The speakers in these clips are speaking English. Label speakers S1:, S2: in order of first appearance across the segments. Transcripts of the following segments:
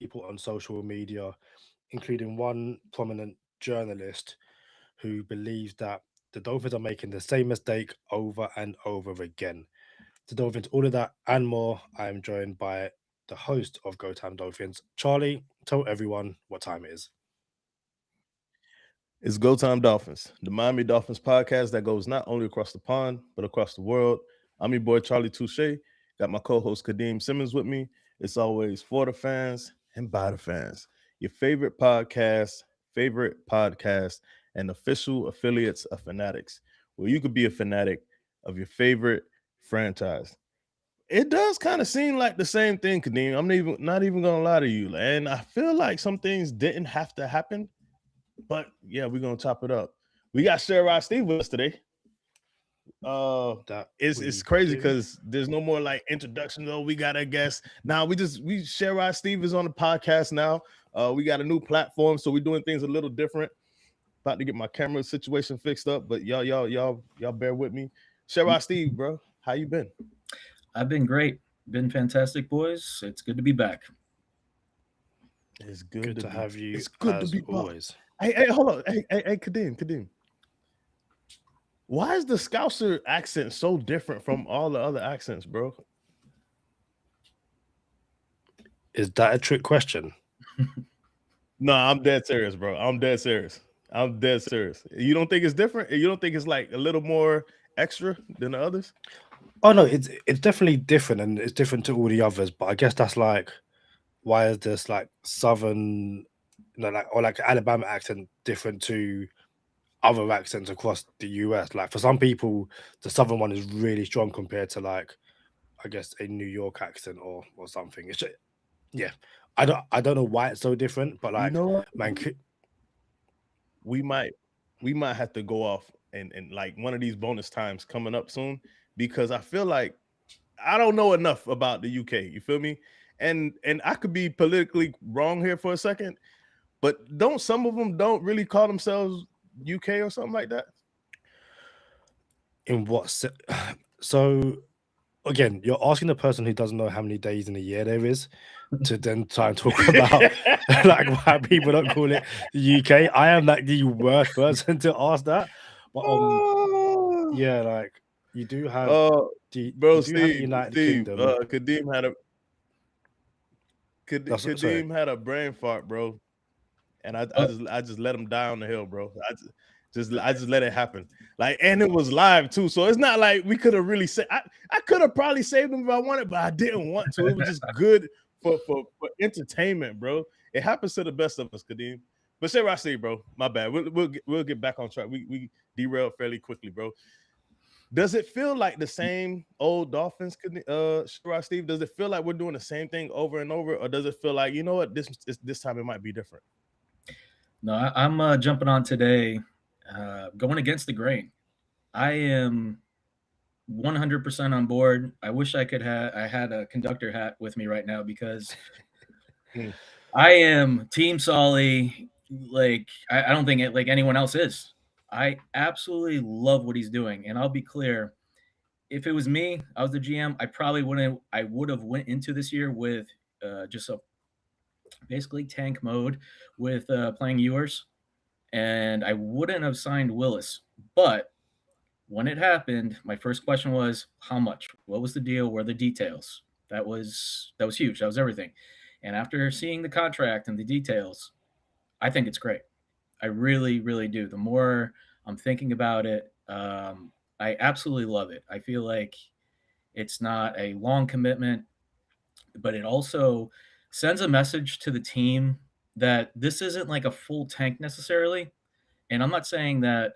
S1: people on social media, including one prominent journalist who believes that the Dolphins are making the same mistake over and over again. To delve into all of that and more, I am joined by the host of Go Time Dolphins, Charlie. Tell everyone what time it is.
S2: It's Go Time Dolphins, the Miami Dolphins podcast that goes not only across the pond, but across the world. I'm your boy, Charlie Touche. Got my co-host, Kadeem Simmons, with me. It's always for the fans and by the fans. Your favorite podcast, and official affiliates of Fanatics, where you could be a fanatic of your favorite franchise. It does kind of seem like the same thing, Kadeem. I'm not even gonna lie to you. And I feel like some things didn't have to happen, but yeah, we're gonna chop it up. We got Sherrod Steve with us today.
S1: That
S2: It's
S1: we
S2: crazy
S1: do.
S2: because there's no more like introduction. Though we got a guest now. We Sherrod Steve is on the podcast now. We got a new platform, so we're doing things a little different. About to get my camera situation fixed up, but y'all bear with me. Sherrod Steve, bro, how you been?
S3: I've been great. Been fantastic, boys. It's good to be back.
S2: It's good
S1: Good
S2: to
S1: to
S2: be.
S1: have you
S2: It's good to
S1: as
S2: be back.
S1: always.
S2: Hey, hold on. Hey, Kadeem. Why is the Scouser accent so different from all the other accents, bro?
S1: Is that a trick question?
S2: No, I'm dead serious, bro. I'm dead serious. I'm dead serious. You don't think it's different? You don't think it's like a little more extra than the others?
S1: Oh no, it's definitely different and it's different to all the others. But I guess that's like why is this like southern, like or like Alabama accent different to other accents across the US? Like for some people, the southern one is really strong compared to like I guess a New York accent or something. It's just, yeah, I don't know why it's so different, but
S2: You
S1: like
S2: know what?
S1: man,
S2: We might we might have to go off and like one of these bonus times coming up soon because I feel like I don't know enough about the UK. You feel me? And I could be politically wrong here for a second, but don't some of them don't really call themselves UK or something like that?
S1: in what so again, you're asking the person who doesn't know how many days in a year there is to then try and talk about like why people don't call it the UK. I am like the worst person to ask that. But
S2: Oh,
S1: yeah, like you do have
S2: uh,
S1: you
S2: bro,
S1: do have the
S2: Steve,
S1: United
S2: Steve,
S1: Kingdom. That's sorry.
S2: Kadeem had a brain fart, bro, and
S3: Oh,
S2: I just let him die on the hill, bro. I just let it happen, like, and it was live too, so it's not like we could have really said. I could have probably saved him if I wanted, but I didn't want to. It was just good for entertainment, bro. It happens to the best of us, Kadeem. But say what I say, bro. My bad. We'll get back on track. We derailed fairly quickly, bro. Does it feel like the same old Dolphins, Sherrod Steve? Does it feel like we're doing the same thing over and over, or does it feel like you know what this time it might be different?
S3: no, I'm jumping on today, going against the grain. I am 100% on board. I wish I had a conductor hat with me right now because
S2: Hmm.
S3: I am Team Solly. Like I don't think like anyone else is. I absolutely love what he's doing, and I'll be clear. If it was me, I was the GM. I probably wouldn't. I would have went into this year with just a basically tank mode with playing Ewers, and I wouldn't have signed Willis. But when it happened, my first question was how much? What was the deal? What are the details? That was huge. That was everything. And after seeing the contract and the details, I think it's great. I really, really do. The more I'm thinking about it, I absolutely love it. I feel like it's not a long commitment, but it also sends a message to the team that this isn't like a full tank necessarily. And I'm not saying that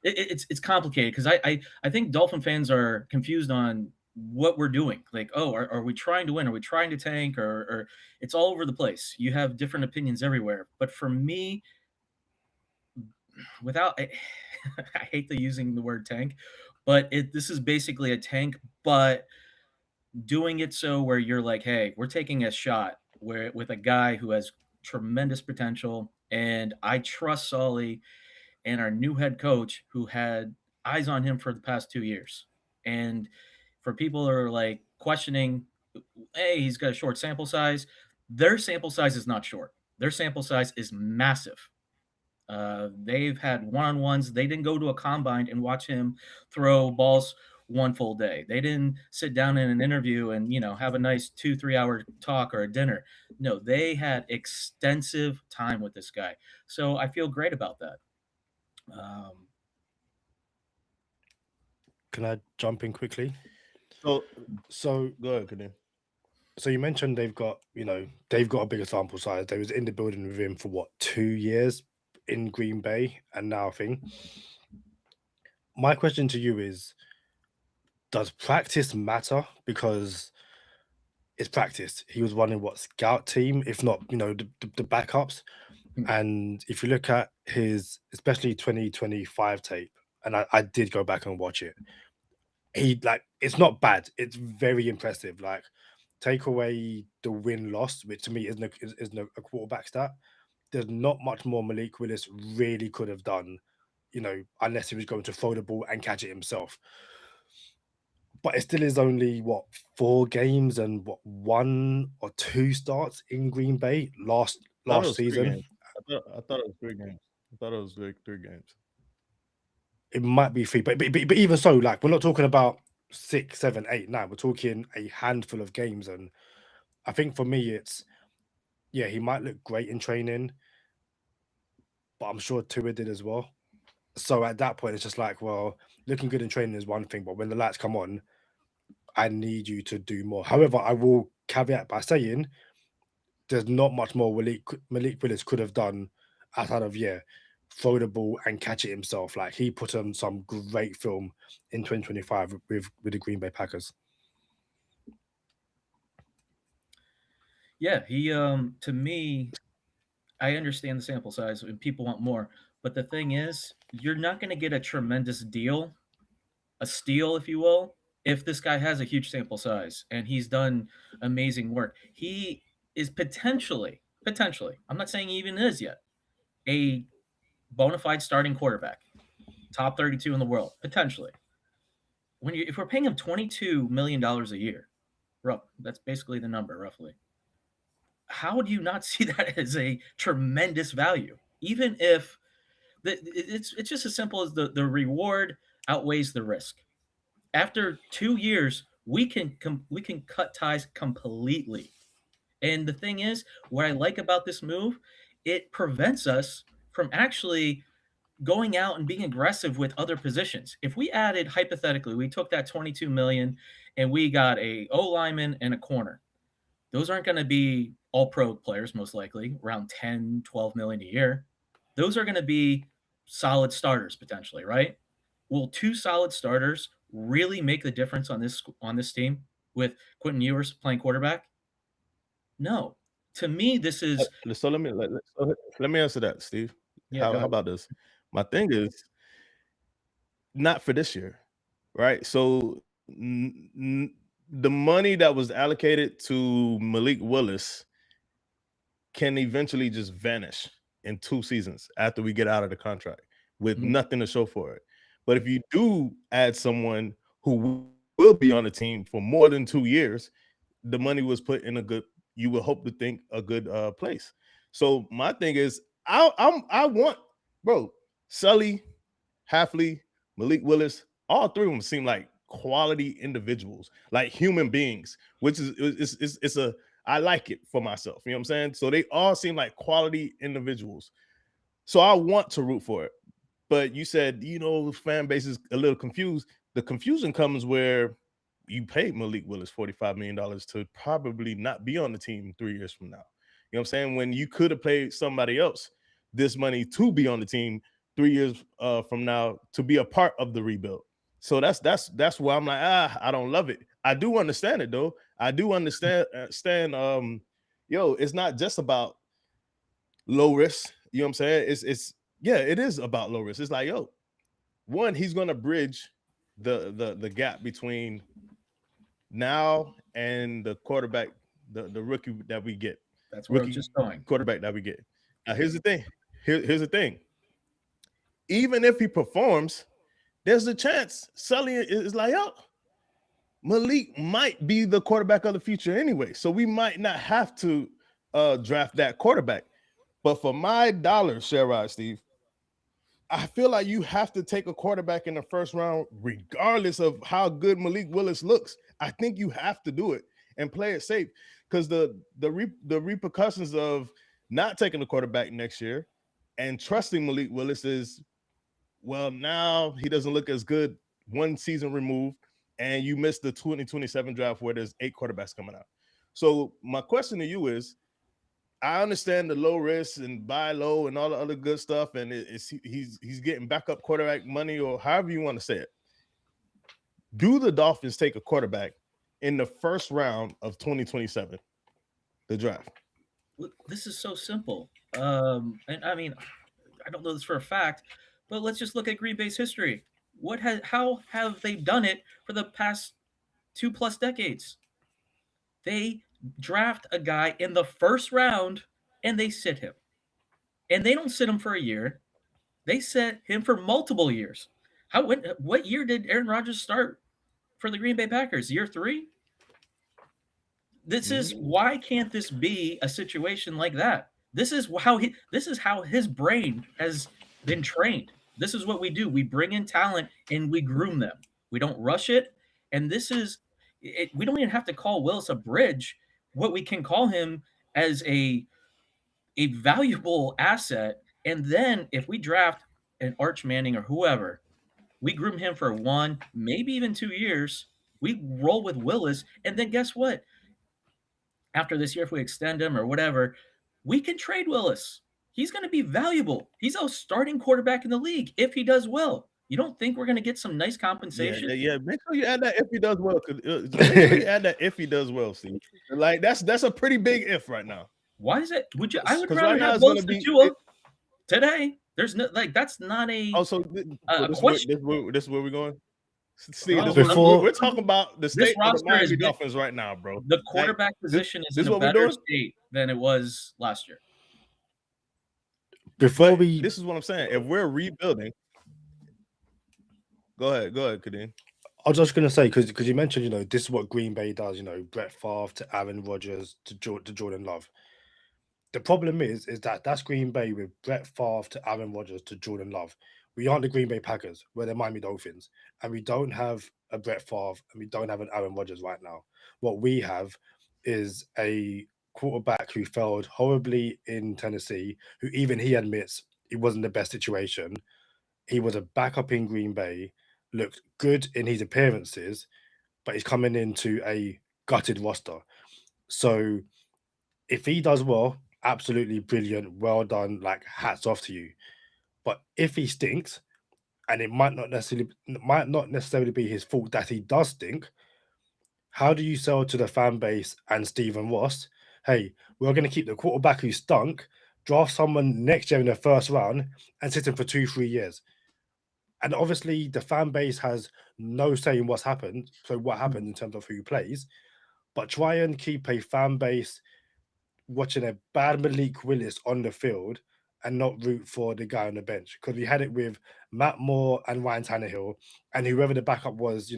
S3: it's complicated because I think Dolphin fans are confused on what we're doing. Like, oh, are we trying to win? Are we trying to tank? Or it's all over the place. You have different opinions everywhere. But for me, without I hate the using the word tank, but this is basically a tank, but doing it so where you're like, hey, we're taking a shot where with a guy who has tremendous potential, and I trust Solly and our new head coach who had eyes on him for the past 2 years. And for people who are like questioning, hey, he's got a short sample size. Their sample size is not short. Their sample size is massive. They've had one-on-ones. They didn't go to a combine and watch him throw balls one full day. They didn't sit down in an interview and, have a nice 2-3 hour talk or a dinner. No, they had extensive time with this guy. So I feel great about that.
S1: Can I jump in quickly?
S2: So go ahead, Kadeem.
S1: So you mentioned they've got a bigger sample size. They was in the building with him for 2 years in Green Bay and now my question to you is, does practice matter? Because it's practice. He was running scout team, if not, the backups. And if you look at his, especially 2025 tape, and I did go back and watch it, it's not bad. It's very impressive. Like, take away the win-loss, which to me isn't a quarterback stat. There's not much more Malik Willis really could have done, unless he was going to throw the ball and catch it himself. But it still is only 4 games and 1 or 2 starts in Green Bay last season.
S2: I thought it was 3 games. I thought it was 3 games.
S1: It might be 3, but even so, like, we're not talking about 6, 7, 8, 9. We're talking a handful of games, and I think for me, it's he might look great in training, but I'm sure Tua did as well. So at that point, it's just like, well, looking good in training is one thing, but when the lights come on, I need you to do more. However, I will caveat by saying there's not much more Malik Willis could have done outside of throw the ball and catch it himself. Like, he put on some great film in 2025 with the Green Bay Packers.
S3: Yeah, he to me, I understand the sample size and people want more, but the thing is, you're not going to get a tremendous deal, a steal, if you will, if this guy has a huge sample size and he's done amazing work. He is potentially, I'm not saying he even is yet, a bona fide starting quarterback, top 32 in the world, potentially. If we're paying him $22 million a year, that's basically the number, roughly. How do you not see that as a tremendous value? Even if it's just as simple as the reward outweighs the risk. After 2 years, we can cut ties completely. And the thing is, what I like about this move, it prevents us from actually going out and being aggressive with other positions. If we added, hypothetically, we took that $22 million and we got a O-lineman and a corner. Those aren't going to be all-pro players, most likely, around 10, 12 million a year. Those are going to be solid starters, potentially, right? Will 2 solid starters really make the difference on this team with Quentin Ewers playing quarterback? No. To me, this is...
S2: So let me answer that, Steve. How about this? My thing is, not for this year, right? So the money that was allocated to Malik Willis can eventually just vanish in 2 seasons after we get out of the contract with nothing to show for it. But if you do add someone who will be on the team for more than 2 years, the money was put in you would hope to think a good place. So my thing is, I want, bro, Sully, Halfley, Malik Willis, all 3 of them seem like quality individuals, like human beings, which is I like it for myself. You know what I'm saying? So they all seem like quality individuals. So I want to root for it. But you said, the fan base is a little confused. The confusion comes where you paid Malik Willis $45 million to probably not be on the team 3 years from now. You know what I'm saying? When you could have paid somebody else this money to be on the team 3 years from now to be a part of the rebuild. So that's why I'm like, I don't love it. I do understand it though. I do understand. It's not just about low risk. You know what I'm saying? It is about low risk. It's like, one, he's gonna bridge the gap between now and the quarterback, the rookie that we get.
S3: That's where I'm just going.
S2: Quarterback that we get. Now, here's the thing. Here's the thing. Even if he performs, there's a chance Sully is like, Malik might be the quarterback of the future anyway. So we might not have to draft that quarterback. But for my dollar, Sherrod, Steve, I feel like you have to take a quarterback in the first round, regardless of how good Malik Willis looks. I think you have to do it and play it safe, because the repercussions of not taking a quarterback next year and trusting Malik Willis is, well, now he doesn't look as good one season removed, and you missed the 2027 draft where there's 8 quarterbacks coming out. So my question to you is, I understand the low risk and buy low and all the other good stuff, and he's getting backup quarterback money, or however you want to say it. Do the Dolphins take a quarterback in the first round of 2027, the draft?
S3: This is so simple. And I mean, I don't know this for a fact, but let's just look at Green Bay's history. How have they done it for the past 2+ decades? They draft a guy in the first round and they sit him. And they don't sit him for a year. They sit him for multiple years. What year did Aaron Rodgers start for the Green Bay Packers? Year 3? Why can't this be a situation like that? This is how his brain has been trained. This is what we do. We bring in talent and we groom them. We don't rush it. And we don't even have to call Willis a bridge. What we can call him as a valuable asset. And then if we draft an Arch Manning or whoever, we groom him for 1, maybe even 2 years. We roll with Willis. And then guess what? After this year, if we extend him or whatever, we can trade Willis. He's going to be valuable. He's a starting quarterback in the league if he does well. You don't think we're going to get some nice compensation?
S2: Yeah. Make sure you add that if he does well. Make sure you add that if he does well, Steve. Like that's a pretty big if right now.
S3: Why is it? I would rather have Willis than Tua today. There's no that's not a.
S2: Oh, so this is where we're going. Steve, we're talking about the state of the Miami Dolphins right now, bro.
S3: The quarterback position is in a better state than it was last year.
S2: This is what I'm saying. If we're rebuilding, go ahead, Kadeem.
S1: I was just going to say, because you mentioned, this is what Green Bay does, Brett Favre to Aaron Rodgers to Jordan Love. The problem is that that's Green Bay with Brett Favre to Aaron Rodgers to Jordan Love. We aren't the Green Bay Packers. We're the Miami Dolphins. And we don't have a Brett Favre and we don't have an Aaron Rodgers right now. What we have is a quarterback who failed horribly in Tennessee, who even he admits it wasn't the best situation. He was a backup in Green Bay, looked good in his appearances, but he's coming into a gutted roster. So if he does well, absolutely brilliant, well done, like hats off to you. But if he stinks, and it might not necessarily be his fault that he does stink, how do you sell to the fan base and Stephen Ross, hey, we're going to keep the quarterback who stunk, draft someone next year in the first round, and sit him for 2-3 years? And obviously, the fan base has no say in what's happened. So what happened in terms of who plays, but try and keep a fan base watching a bad Malik Willis on the field and not root for the guy on the bench. Because we had it with Matt Moore and Ryan Tannehill, and whoever the backup was,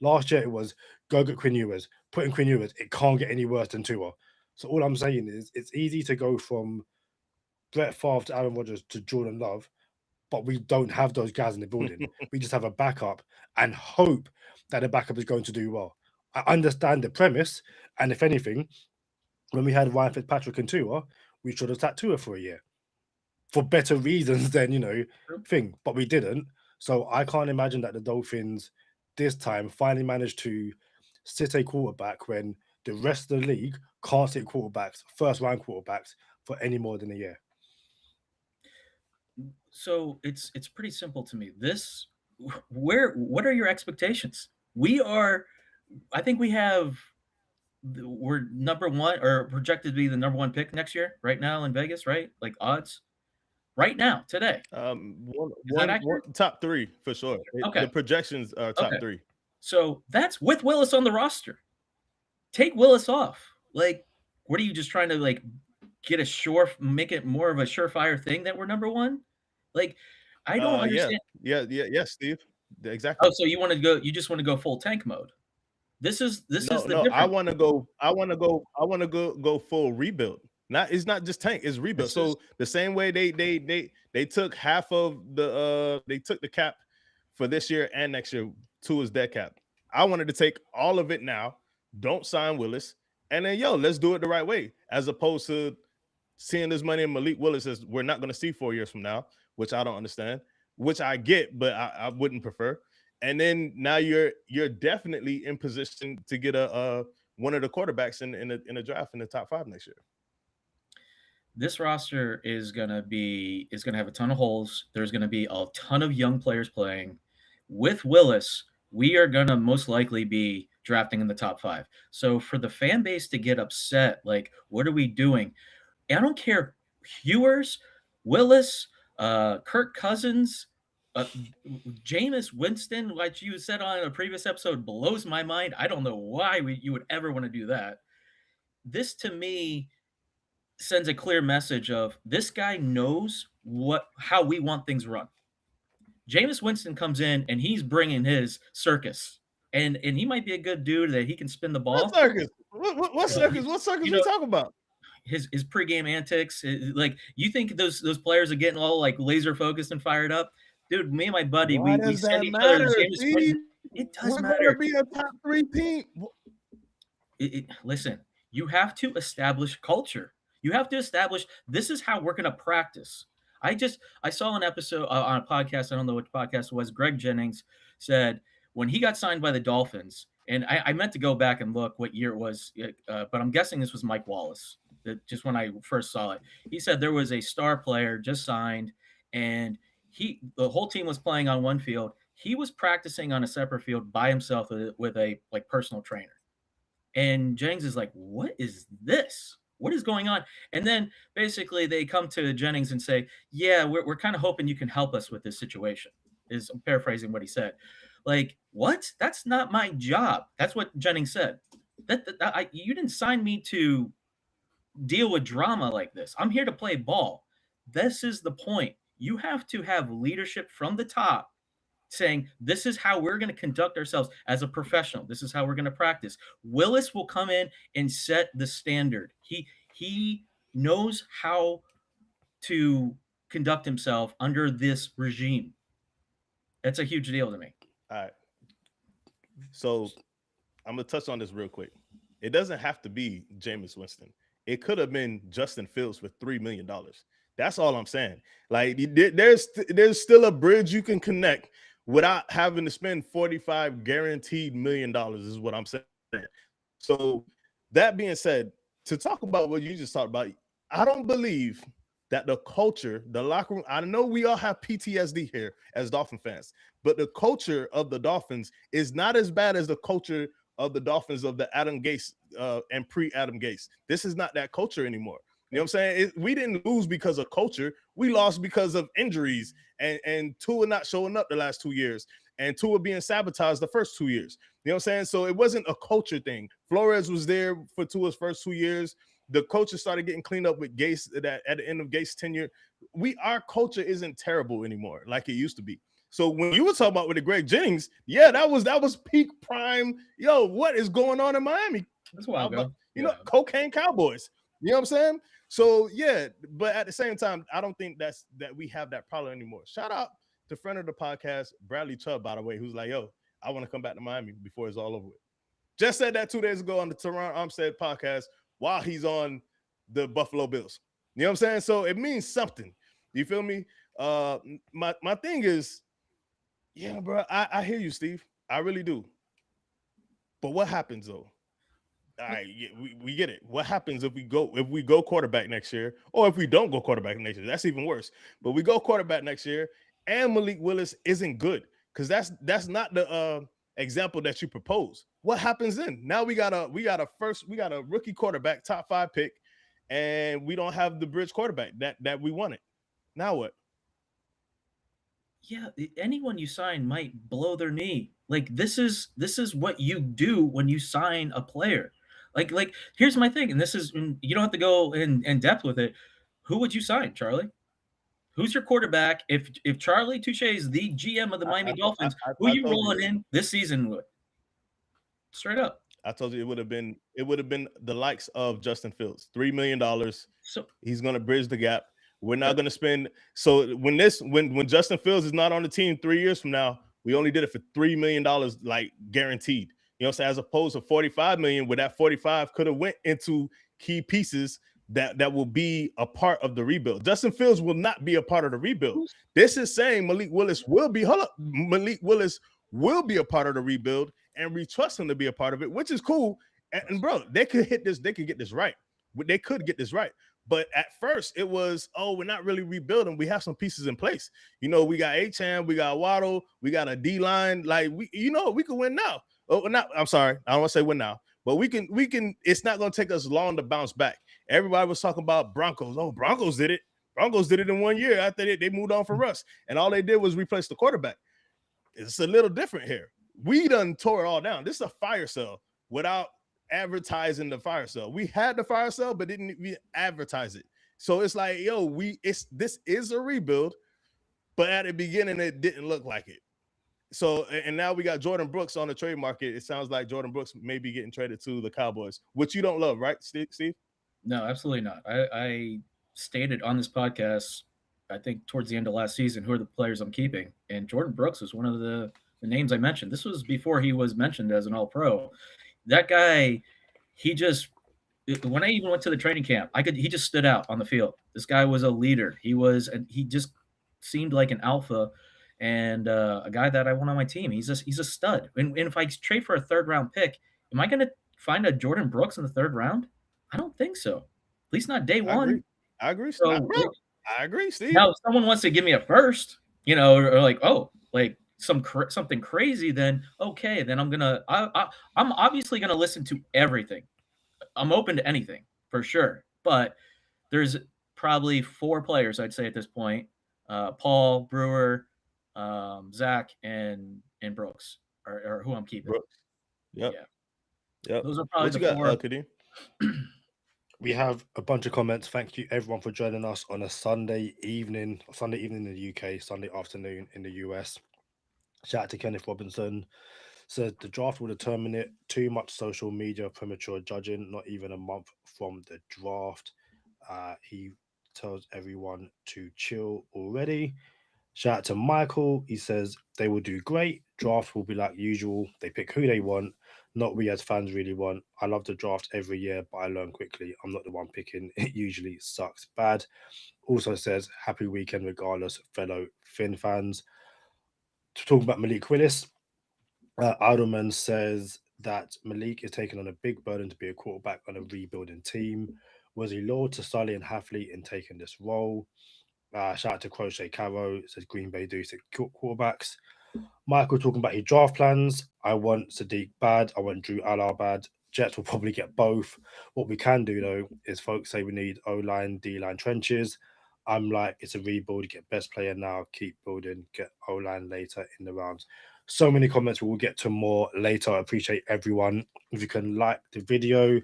S1: last year it was go get Quinn Ewers, put in Quinn Ewers. It can't get any worse than Tua. So all I'm saying is it's easy to go from Brett Favre to Aaron Rodgers to Jordan Love, but we don't have those guys in the building. We just have a backup and hope that the backup is going to do well. I understand the premise, and if anything, when we had Ryan Fitzpatrick and Tua, we should have sat Tua for a year for better reasons than, thing, but we didn't. So I can't imagine that the Dolphins this time finally managed to sit a quarterback when the rest of the league can't sit quarterbacks, first-round quarterbacks, for any more than a year.
S3: So it's pretty simple to me. What are your expectations? I think we're number 1 or projected to be the number 1 pick next year right now in Vegas, right? Like odds right now, today.
S2: Top 3 for sure.
S3: Okay.
S2: The projections are top 3.
S3: So that's with Willis on the roster. Take Willis off. Like, what are you just trying to make it more of a surefire thing that we're number 1? Like, I don't understand.
S2: Yeah, Steve. Exactly.
S3: Oh, so you just want to go full tank mode. This is the difference.
S2: I want to go full rebuild. It's not just tank, it's rebuild. So the same way they took half of the they took the cap for this year and next year to his dead cap. I wanted to take all of it now. Don't sign Willis, and then let's do it the right way, as opposed to seeing this money in Malik Willis as we're not going to see 4 years from now, which I don't understand, which I get, but I wouldn't prefer. And then now you're definitely in position to get a one of the quarterbacks in a draft in the top 5 next year.
S3: This roster is gonna have a ton of holes. There's gonna be a ton of young players playing. With Willis, we are gonna most likely be drafting in the top 5. So for the fan base to get upset, like, what are we doing? I don't care. Hewers, Willis, Kirk Cousins, Jameis Winston, like you said on a previous episode, blows my mind. I don't know why you would ever want to do that. This, to me, sends a clear message of this guy knows how we want things run. Jameis Winston comes in and he's bringing his circus, and he might be a good dude that he can spin the ball.
S2: What circus? What circus? What circus we talking about?
S3: His pregame antics, like, you think those players are getting all like laser focused and fired up, dude. Me and my buddy, we send each other. It does matter.
S2: We're gonna be a top 3 team.
S3: Listen, you have to establish culture. You have to establish this is how we're going to practice. I saw an episode on a podcast. I don't know which podcast it was. Greg Jennings said when he got signed by the Dolphins, and I meant to go back and look what year it was, but I'm guessing this was Mike Wallace. Just when I first saw it, he said there was a star player just signed, and the whole team was playing on one field. He was practicing on a separate field by himself with a personal trainer. And Jennings is like, "What is this? What is going on?" And then basically they come to Jennings and say, "Yeah, we're kind of hoping you can help us with this situation." I'm paraphrasing what he said. Like, what? That's not my job. That's what Jennings said. You didn't sign me to deal with drama like this. I'm here to play ball. This is the point. You have to have leadership from the top saying, this is how we're going to conduct ourselves as a professional. This is how we're going to practice. Willis will come in and set the standard. He knows how to conduct himself under this regime. That's a huge deal to me.
S2: All right. So I'm going to touch on this real quick. It doesn't have to be Jameis Winston. It could have been Justin Fields for $3 million. That's all I'm saying. Like, there's still a bridge you can connect without having to spend $45 guaranteed million is what I'm saying. So that being said, to talk about what you just talked about, I don't believe that the culture, the locker room, I know we all have PTSD here as Dolphin fans, but the culture of the Dolphins is not as bad as the culture of the Dolphins of the Adam Gase and pre-Adam Gase. This is not that culture anymore. You know what I'm saying? We didn't lose because of culture. We lost because of injuries and Tua not showing up the last 2 years and Tua being sabotaged the first 2 years. You know what I'm saying? So it wasn't a culture thing. Flores was there for Tua's first 2 years. The coaches started getting cleaned up with Gase at the end of Gase's tenure. Our culture isn't terrible anymore like it used to be. So when you were talking about with the Greg Jennings, yeah, that was peak prime. Yo, what is going on in Miami?
S3: That's why
S2: cocaine Cowboys. You know what I'm saying? So yeah, but at the same time, I don't think that we have that problem anymore. Shout out to friend of the podcast, Bradley Chubb, by the way, who's like, yo, I want to come back to Miami before it's all over with. Just said that 2 days ago on the Teron Armstead podcast while he's on the Buffalo Bills. You know what I'm saying? So it means something. You feel me? My thing is, yeah, bro, I hear you, Steve. I really do. But what happens though? All right, yeah, we get it. What happens if we go quarterback next year, or if we don't go quarterback next year? That's even worse. But we go quarterback next year, and Malik Willis isn't good, because that's not the example that you propose. What happens then? Now we got a rookie quarterback, top 5 pick, and we don't have the bridge quarterback that we wanted. Now what?
S3: Yeah, anyone you sign might blow their knee. Like, this is what you do when you sign a player. Like here's my thing, and this is, you don't have to go in depth with it. Who would you sign, Charlie? Who's your quarterback? If Charlie Touche is the GM of the Miami Dolphins, who are you rolling in this season with? Straight up.
S2: I told you it would have been the likes of Justin Fields. $3 million.
S3: So
S2: He's gonna bridge the gap. We're not gonna spend. So when Justin Fields is not on the team 3 years from now, we only did it for $3 million, like guaranteed. You know what I'm saying? As opposed to 45 million, where that 45 could have went into key pieces that will be a part of the rebuild. Justin Fields will not be a part of the rebuild. This is saying Malik Willis will be. Malik Willis will be a part of the rebuild, and we trust him to be a part of it, which is cool. And bro, they could hit this. They could get this right. They could get this right. But at first, it was, we're not really rebuilding. We have some pieces in place. You know, we got Achane, we got Waddle, we got a D-line. Like, we can win now. I'm sorry. I don't want to say win now. But we can. It's not going to take us long to bounce back. Everybody was talking about Broncos. Oh, Broncos did it. Broncos did it in 1 year after they moved on for Russ. And all they did was replace the quarterback. It's a little different here. We done tore it all down. This is a fire sale without advertising the fire sale. We had the fire sale, but didn't we advertise it? So it's like, this is a rebuild, but at the beginning it didn't look like it. So, and now we got Jordan Brooks on the trade market. It sounds like Jordan Brooks may be getting traded to the Cowboys, which you don't love, right, Steve?
S3: No, absolutely not. I stated on this podcast, I think towards the end of last season, who are the players I'm keeping, and Jordan Brooks was one of the names I mentioned. This was before he was mentioned as an All-Pro. That guy, when I even went to the training camp, he just stood out on the field. This guy was a leader. He just seemed like an alpha and a guy that I want on my team. He's a stud. And if I trade for a third-round pick, am I going to find a Jordan Brooks in the third round? I don't think so. At least not day one.
S2: I agree.
S3: So,
S2: I agree, Steve.
S3: Now, if someone wants to give me a first, or like, something crazy, then okay, then I'm obviously gonna listen to everything. I'm open to anything for sure. But there's probably 4 players I'd say at this point: Paul, Brewer, Zach, and Brooks are who I'm keeping.
S2: Brooks. Yep.
S3: Yeah. Yep. Those are probably the 4.
S2: Kadeem?
S1: We have a bunch of comments. Thank you everyone for joining us on a Sunday evening in the UK, Sunday afternoon in the US. Shout out to Kenneth Robinson. Says the draft will determine it. Too much social media, premature judging. Not even a month from the draft. He tells everyone to chill already. Shout out to Michael. He says they will do great. Draft will be like usual. They pick who they want, not we as fans really want. I love the draft every year, but I learn quickly. I'm not the one picking. It usually sucks bad. Also says happy weekend regardless, fellow Finn fans. To talk about Malik Willis, Alderman says that Malik is taking on a big burden to be a quarterback on a rebuilding team. Was he loyal to Sully and Hafley in taking this role? Shout out to Crochet Caro. Says Green Bay do 6 quarterbacks. Michael talking about his draft plans. I want Sadiq bad. I want Drew Allard bad. Jets will probably get both. What we can do though is folks say we need O-line, D-line trenches. I'm like, it's a rebuild. Get best player now. Keep building. Get O-line later in the rounds. So many comments. We'll get to more later. I appreciate everyone. If you can like the video,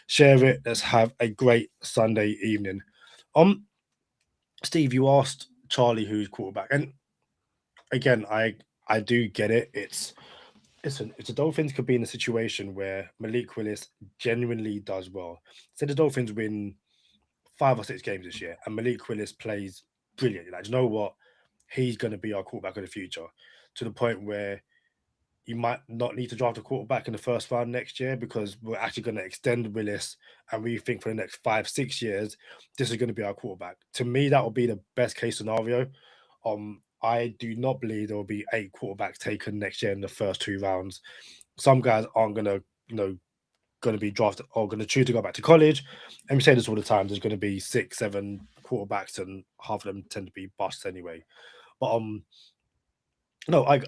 S1: share it. Let's have a great Sunday evening. Steve, you asked Charlie who's quarterback, and again, I do get it. If the Dolphins could be in a situation where Malik Willis genuinely does well, say the Dolphins win 5 or 6 games this year, and Malik Willis plays brilliantly. Like, you know what? He's going to be our quarterback of the future, to the point where you might not need to draft a quarterback in the first round next year because we're actually going to extend Willis, and we think for the next 5-6 years, this is going to be our quarterback. To me, that will be the best case scenario. I do not believe there will be 8 quarterbacks taken next year in the first 2 rounds. Some guys aren't going to be drafted or going to choose to go back to college. And we say this all the time. There's going to be 6-7 quarterbacks, and half of them tend to be busts anyway. But no, I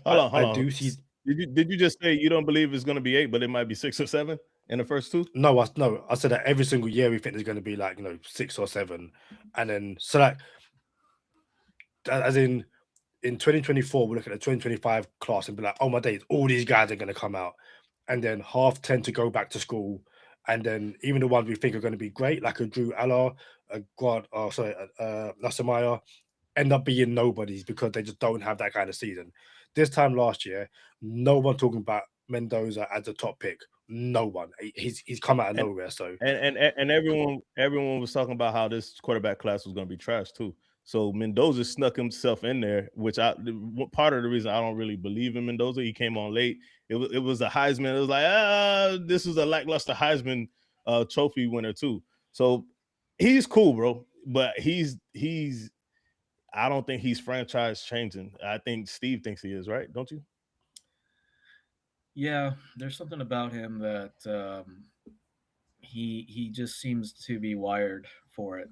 S1: do see.
S2: Did you just say you don't believe it's going to be 8, but it might be 6 or 7 in the first 2?
S1: No, I said that every single year we think there's going to be 6 or 7, and then as in 2024 we look at the 2025 class and be like, oh my days, all these guys are going to come out, and then half tend to go back to school, and then even the ones we think are going to be great, like a Drew Allard, Nasamaya, end up being nobodies because they just don't have that kind of season. This time last year, no one talking about Mendoza as a top pick. no one. He's come out of
S2: And
S1: nowhere. So
S2: and everyone was talking about how this quarterback class was going to be trash too. So Mendoza snuck himself in there, which part of the reason I don't really believe in Mendoza. He came on late. It was a Heisman. It was like this is a lackluster Heisman trophy winner too. So he's cool, bro. But he's I don't think he's franchise changing. I think Steve thinks he is, right? Don't you?
S3: Yeah, there's something about him that he just seems to be wired for it.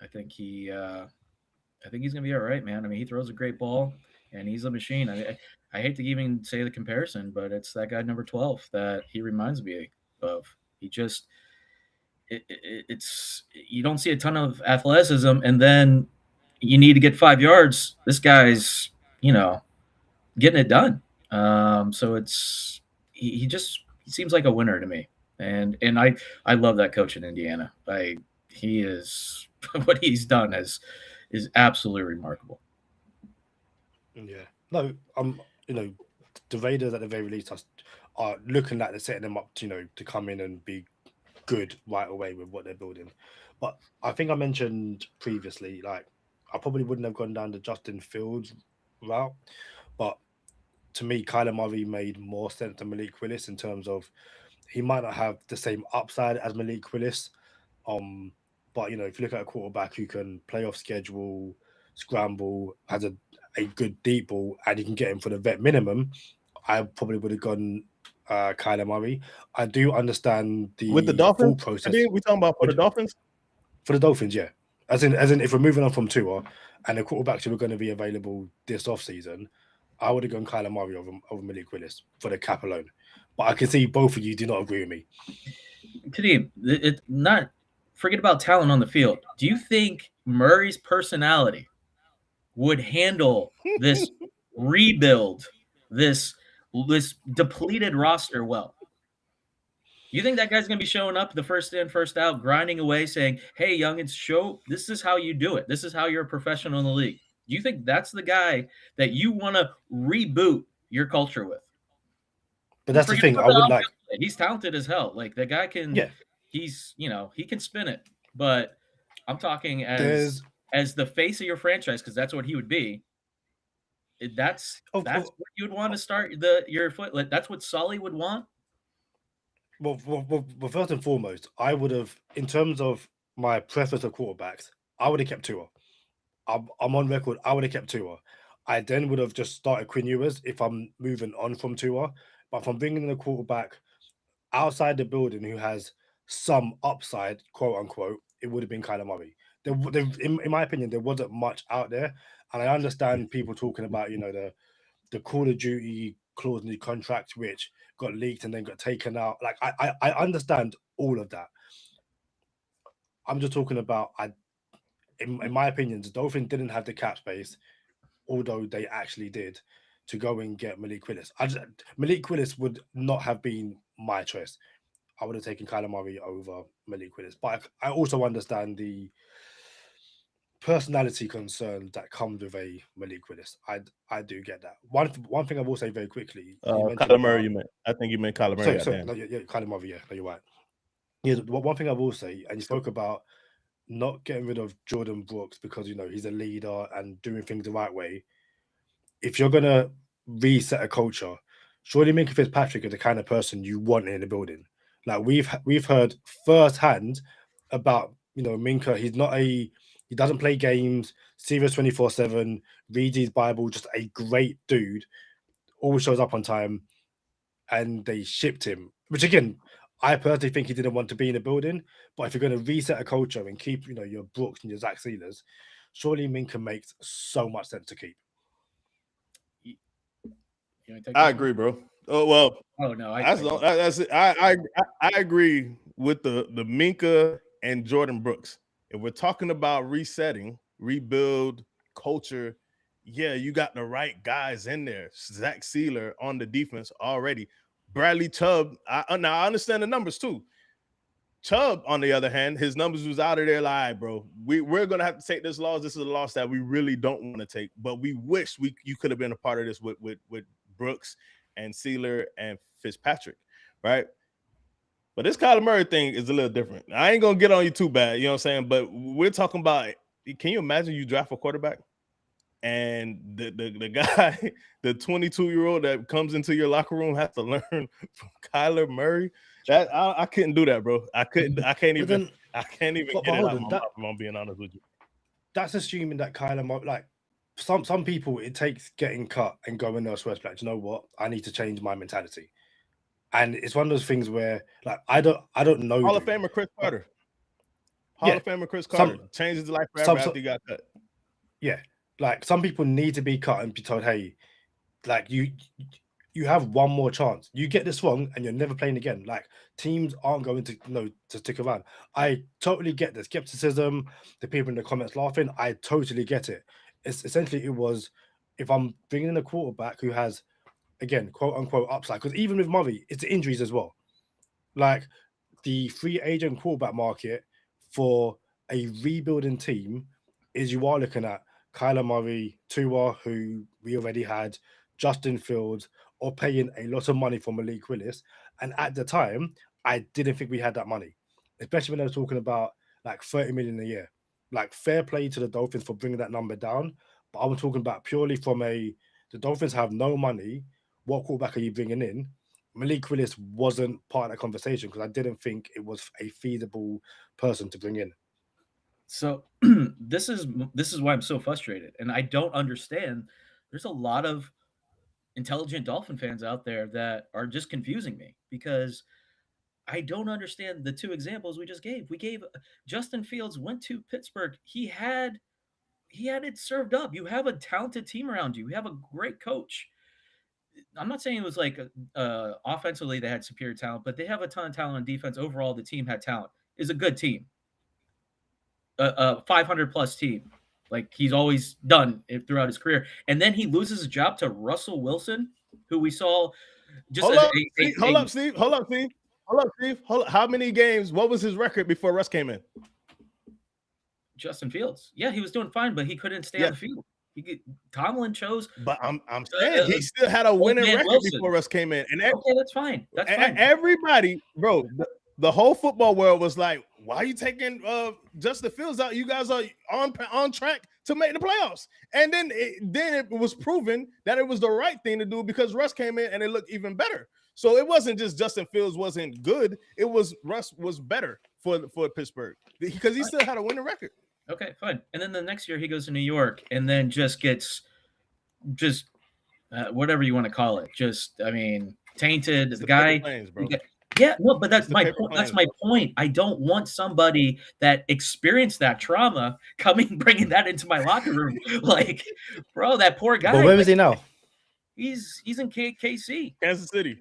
S3: I think he's gonna be all right, man. I mean, he throws a great ball, and he's a machine. I hate to even say the comparison, but it's that guy number 12 that he reminds me of. He just it's you don't see a ton of athleticism, and then you need to get 5 yards. This guy's getting it done. So he just he seems like a winner to me, and I love that coach in Indiana. He is what he's done is absolutely remarkable.
S1: yeah, no, the Raiders at the very least are looking like they're setting them up, to come in and be good right away with what they're building. But I think I mentioned previously, like I probably wouldn't have gone down the Justin Fields route, but to me, Kyler Murray made more sense than Malik Willis in terms of he might not have the same upside as Malik Willis. But if you look at a quarterback who can play off schedule, scramble, has a good deep ball, and you can get him for the vet minimum, I probably would have gone Kyler Murray. I do understand
S2: With the
S1: the
S2: Dolphins,
S1: thought process
S2: we talking about for the Dolphins.
S1: for the Dolphins, yeah. As in, if we're moving on from Tua and the quarterbacks who are going to be available this offseason, I would have gone Kyler Murray over Malik Willis for the cap alone. But I can see both of you do not agree with me.
S3: Kadeem, it not forget about talent on the field. Do you think Murray's personality would handle this rebuild, this depleted roster well? You think that guy's going to be showing up the first in, first out, grinding away, saying, "Hey, youngins, show this is how you do it. This is how you're a professional in the league." Do you think that's the guy that you want to reboot your culture with?
S1: But that's the thing. I would like.
S3: He's talented as hell. Like the guy can.
S1: Yeah.
S3: He can spin it. But I'm talking
S1: There's
S3: as the face of your franchise, because that's what he would be. That's what you would want to start your foot. Like, that's what Sully would want.
S1: Well, first and foremost, I would have, in terms of my preference of quarterbacks, I would have kept Tua. I'm on record. I would have kept Tua. I then would have just started Quinn Ewers if I'm moving on from Tua. But if I'm bringing in a quarterback outside the building who has some upside, quote unquote, it would have been Kyler Murray. In my opinion, there wasn't much out there. And I understand people talking about, the Call of Duty clause in the contract, which got leaked and then got taken out. Like, I understand all of that. I'm just talking about, in my opinion, the Dolphins didn't have the cap space, although they actually did, to go and get Malik Willis. Malik Willis would not have been my choice. I would have taken Kyler Murray over Malik Willis. But I also understand the personality concerns that comes with a Malik Willis. I do get that. One thing I will say very quickly.
S2: Kyler Murray, I think you meant Kyler Murray.
S1: Sorry, no, yeah, Kyler Murray, yeah, no, you're right. Yeah, one thing I will say, and you spoke about not getting rid of Jordan Brooks because, he's a leader and doing things the right way. If you're going to reset a culture, surely Minkah Fitzpatrick is the kind of person you want in the building. Like we've heard firsthand about, Minkah. He doesn't play games, serious 24/7, reads his Bible, just a great dude, always shows up on time, and they shipped him. Which again, I personally think he didn't want to be in the building. But if you're going to reset a culture and keep, your Brooks and your Zach Sealers, surely Minkah makes so much sense to keep.
S2: I agree, bro. Oh well.
S3: Oh no,
S2: that's it. I agree with the Minkah and Jordan Brooks. If we're talking about resetting, rebuild culture, yeah, you got the right guys in there. Zach Sealer on the defense already. Bradley Chubb. Now I understand the numbers too. Chubb, on the other hand, his numbers was out of there. Like, all right, bro, we're gonna have to take this loss. This is a loss that we really don't want to take, but we wish you could have been a part of this with Brooks and Sealer and Fitzpatrick, right? But this Kyler Murray thing is a little different. I ain't gonna get on you too bad, you know what I'm saying? But we're talking about, can you imagine you draft a quarterback and the guy, the 22-year-old that comes into your locker room has to learn from Kyler Murray? That I couldn't do that, bro. I can't even get it out of my mouth, if I'm being honest with you.
S1: That's assuming that Kyler, like some people, it takes getting cut and going elsewhere. Like, you know what? I need to change my mentality. And it's one of those things where, like, I don't know.
S2: Hall of Famer Chris Carter. Hall of Famer Chris Carter changed his life forever after he got cut.
S1: Yeah, like some people need to be cut and be told, hey, like you have one more chance. You get this wrong and you're never playing again. Like teams aren't going to to stick around. I totally get the skepticism, the people in the comments laughing. I totally get it. It's essentially it was, if I'm bringing in a quarterback who has, again, quote unquote upside, because even with Murray, it's the injuries as well. Like the free agent quarterback market for a rebuilding team is, you are looking at Kyler Murray, Tua, who we already had, Justin Fields, or paying a lot of money for Malik Willis. And at the time, I didn't think we had that money, especially when they were talking about like 30 million a year. Like, fair play to the Dolphins for bringing that number down. But I was talking about purely from the Dolphins have no money. What quarterback are you bringing in? Malik Willis wasn't part of that conversation because I didn't think it was a feasible person to bring in.
S3: So this is why I'm so frustrated, and I don't understand. There's a lot of intelligent Dolphin fans out there that are just confusing me because I don't understand the two examples we just gave. We gave Justin Fields went to Pittsburgh. He had it served up. You have a talented team around you. You have a great coach. I'm not saying it was like offensively they had superior talent, but they have a ton of talent on defense. Overall, the team had talent. It's a good team. A 500 plus team, like he's always done it throughout his career. And then he loses his job to Russell Wilson, who we saw just
S2: hold up, Steve. How many games? What was his record before Russ came in?
S3: Justin Fields. Yeah, he was doing fine, but he couldn't stay on the field. Tomlin chose.
S2: But I'm saying he still had a winning record before Russ came in. And
S3: okay, that's fine. That's fine.
S2: Everybody, bro, the whole football world was like, why are you taking Justin Fields out? You guys are on track to make the playoffs. And then it was proven that it was the right thing to do because Russ came in and it looked even better. So it wasn't just Justin Fields wasn't good. It was Russ was better for Pittsburgh because he still had a winning record.
S3: Okay, fine. And then the next year he goes to New York and then just gets whatever you want to call it. Tainted. The guy.
S2: Planes, bro.
S3: Yeah, no, but that's my point. That's my point. I don't want somebody that experienced that trauma bringing that into my locker room. Like, bro, that poor guy.
S1: But where is he now?
S3: He's in KC,
S2: Kansas City,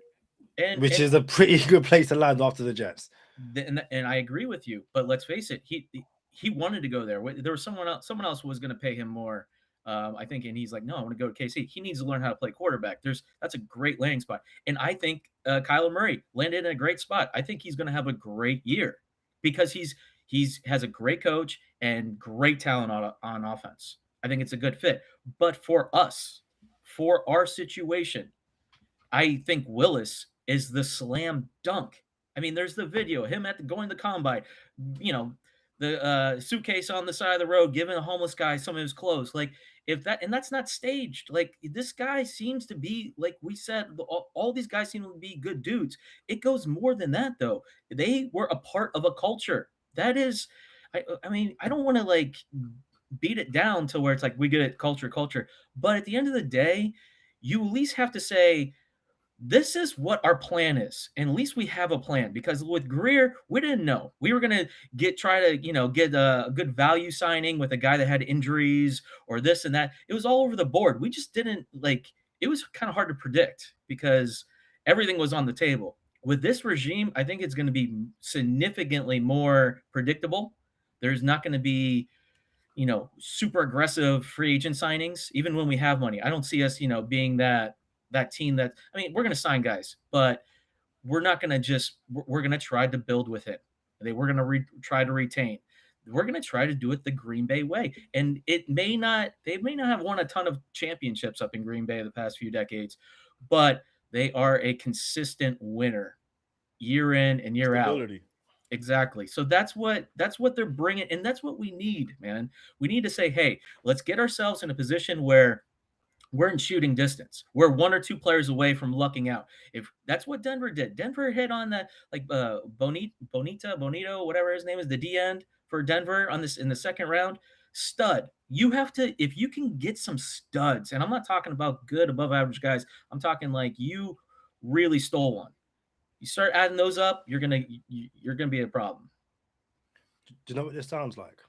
S1: which is a pretty good place to land after the Jets.
S3: And I agree with you. But let's face it, he wanted to go there. There was someone else was going to pay him more. I think, and he's like, no, I want to go to KC. He needs to learn how to play quarterback. That's a great landing spot. And I think Kyler Murray landed in a great spot. I think he's going to have a great year because he's has a great coach and great talent on offense. I think it's a good fit. But for us, for our situation, I think Willis is the slam dunk. I mean, there's the video of him going to the combine, the suitcase on the side of the road, giving a homeless guy some of his clothes. Like, and that's not staged. Like, this guy seems to be, like we said, all these guys seem to be good dudes. It goes more than that, though. They were a part of a culture. That is, I mean, I don't want to like beat it down to where it's like we get it culture. But at the end of the day, you at least have to say, this is what our plan is. And at least we have a plan, because with Grier, we didn't know. We were going to try to get a good value signing with a guy that had injuries or this and that. It was all over the board. We just didn't it was kind of hard to predict because everything was on the table. With this regime, I think it's going to be significantly more predictable. There's not going to be, super aggressive free agent signings, even when we have money. I don't see us, being that team that, I mean, we're going to sign guys, but we're not going to we're going to try to build with it. We're going to try to retain. We're going to try to do it the Green Bay way. And they may not have won a ton of championships up in Green Bay the past few decades, but they are a consistent winner. year in and year
S2: Stability.
S3: out. Exactly. So that's what they're bringing, and that's what we need, man. We need to say, hey, let's get ourselves in a position where we're in shooting distance. We're 1 or 2 players away from lucking out. If that's what Denver did. Denver hit on that, like Bonito, whatever his name is, the D end for Denver on this in the second round. Stud. You have to, if you can get some studs, and I'm not talking about good above average guys. I'm talking like you really stole one. You start adding those up, you're gonna be a problem.
S1: Do you know what this sounds like?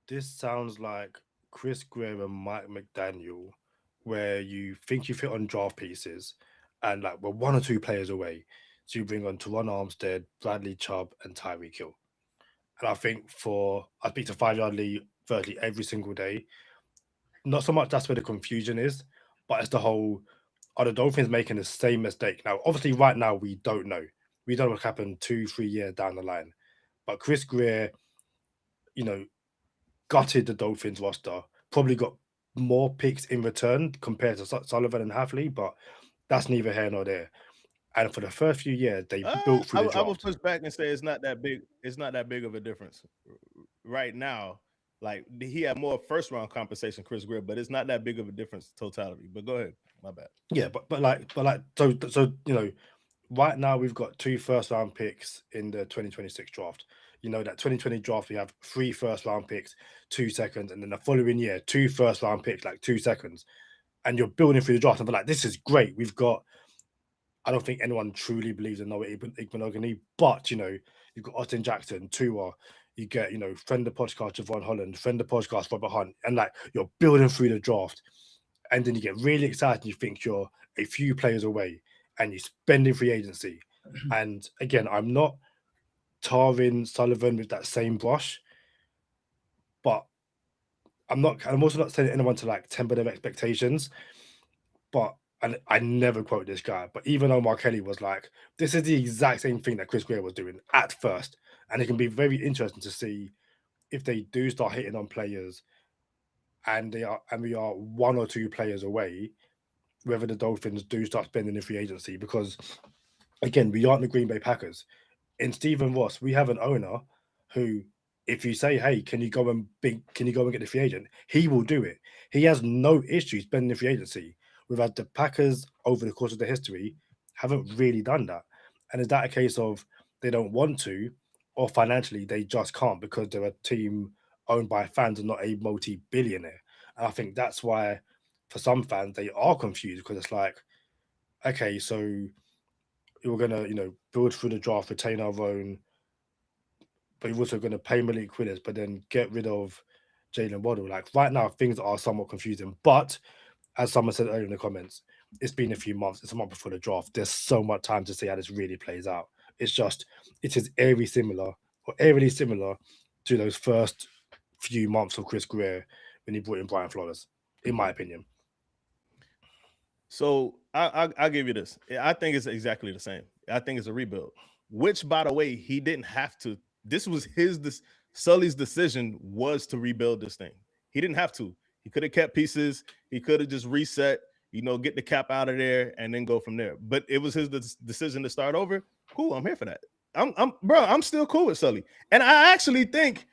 S1: This sounds like Chris Grier and Mike McDaniel, where you think you've hit on draft pieces, and like we're 1 or 2 players away. So you bring on Teron Armstead, Bradley Chubb, and Tyreek Hill. And I think I speak to 5 Yard Lee virtually every single day. Not so much that's where the confusion is, but it's the whole, are the Dolphins making the same mistake? Now, obviously, right now, we don't know. We don't know what happened 2-3 years down the line. But Chris Grier, gutted the Dolphins roster, probably got more picks in return compared to Sullivan and Hafley, but that's neither here nor there. And for the first few years, they built through the draft.
S2: I would push back and say it's not that big. It's not that big of a difference right now. Like he had more first round compensation, Chris Grier, but it's not that big of a difference totality. But go ahead, my bad.
S1: Yeah, so right now we've got 2 first round picks in the 2026 draft. That 2020 draft we have 3 first round picks, 2 seconds, and then the following year 2 first round picks, like 2 seconds, and you're building through the draft. And like, this is great. We've got. I don't think anyone truly believes in Noah Igbenogany, but you've got Austin Jackson, Tua, you get friend of the podcast Javon Holland, friend of the podcast Robert Hunt, and like you're building through the draft, and then you get really excited. And you think you're a few players away, and you're spending free agency. And again, I'm not tarring Sullivan with that same brush, but I'm also not saying anyone to like temper their expectations, but. And I never quote this guy, but even Omar Kelly was like, this is the exact same thing that Chris Grier was doing at first. And it can be very interesting to see if they do start hitting on players and we are 1 or 2 players away, whether the Dolphins do start spending in free agency. Because again, we aren't the Green Bay Packers. In Stephen Ross, we have an owner who, if you say, hey, can you go and get the free agent, he will do it. He has no issue spending in free agency. Whereas the Packers, over the course of their history, haven't really done that. And is that a case of they don't want to, or financially they just can't because they're a team owned by fans and not a multi-billionaire? And I think that's why, for some fans, they are confused because it's like, okay, so you're going to, build through the draft, retain our own, but you're also going to pay Malik Willis, but then get rid of Jalen Waddle. Like right now, things are somewhat confusing, but as someone said earlier in the comments, it's been a few months. It's a month before the draft. There's so much time to see how this really plays out. It is eerily similar to those first few months of Chris Grier when he brought in Brian Flores, in my opinion.
S2: So I'll give you this. I think it's exactly the same. I think it's a rebuild, which, by the way, he didn't have to. This was Sully's decision was to rebuild this thing. He didn't have to. He could have kept pieces. He could have just reset, get the cap out of there and then go from there. But it was his decision to start over. Cool, I'm here for that. I'm still cool with Sully. And I actually think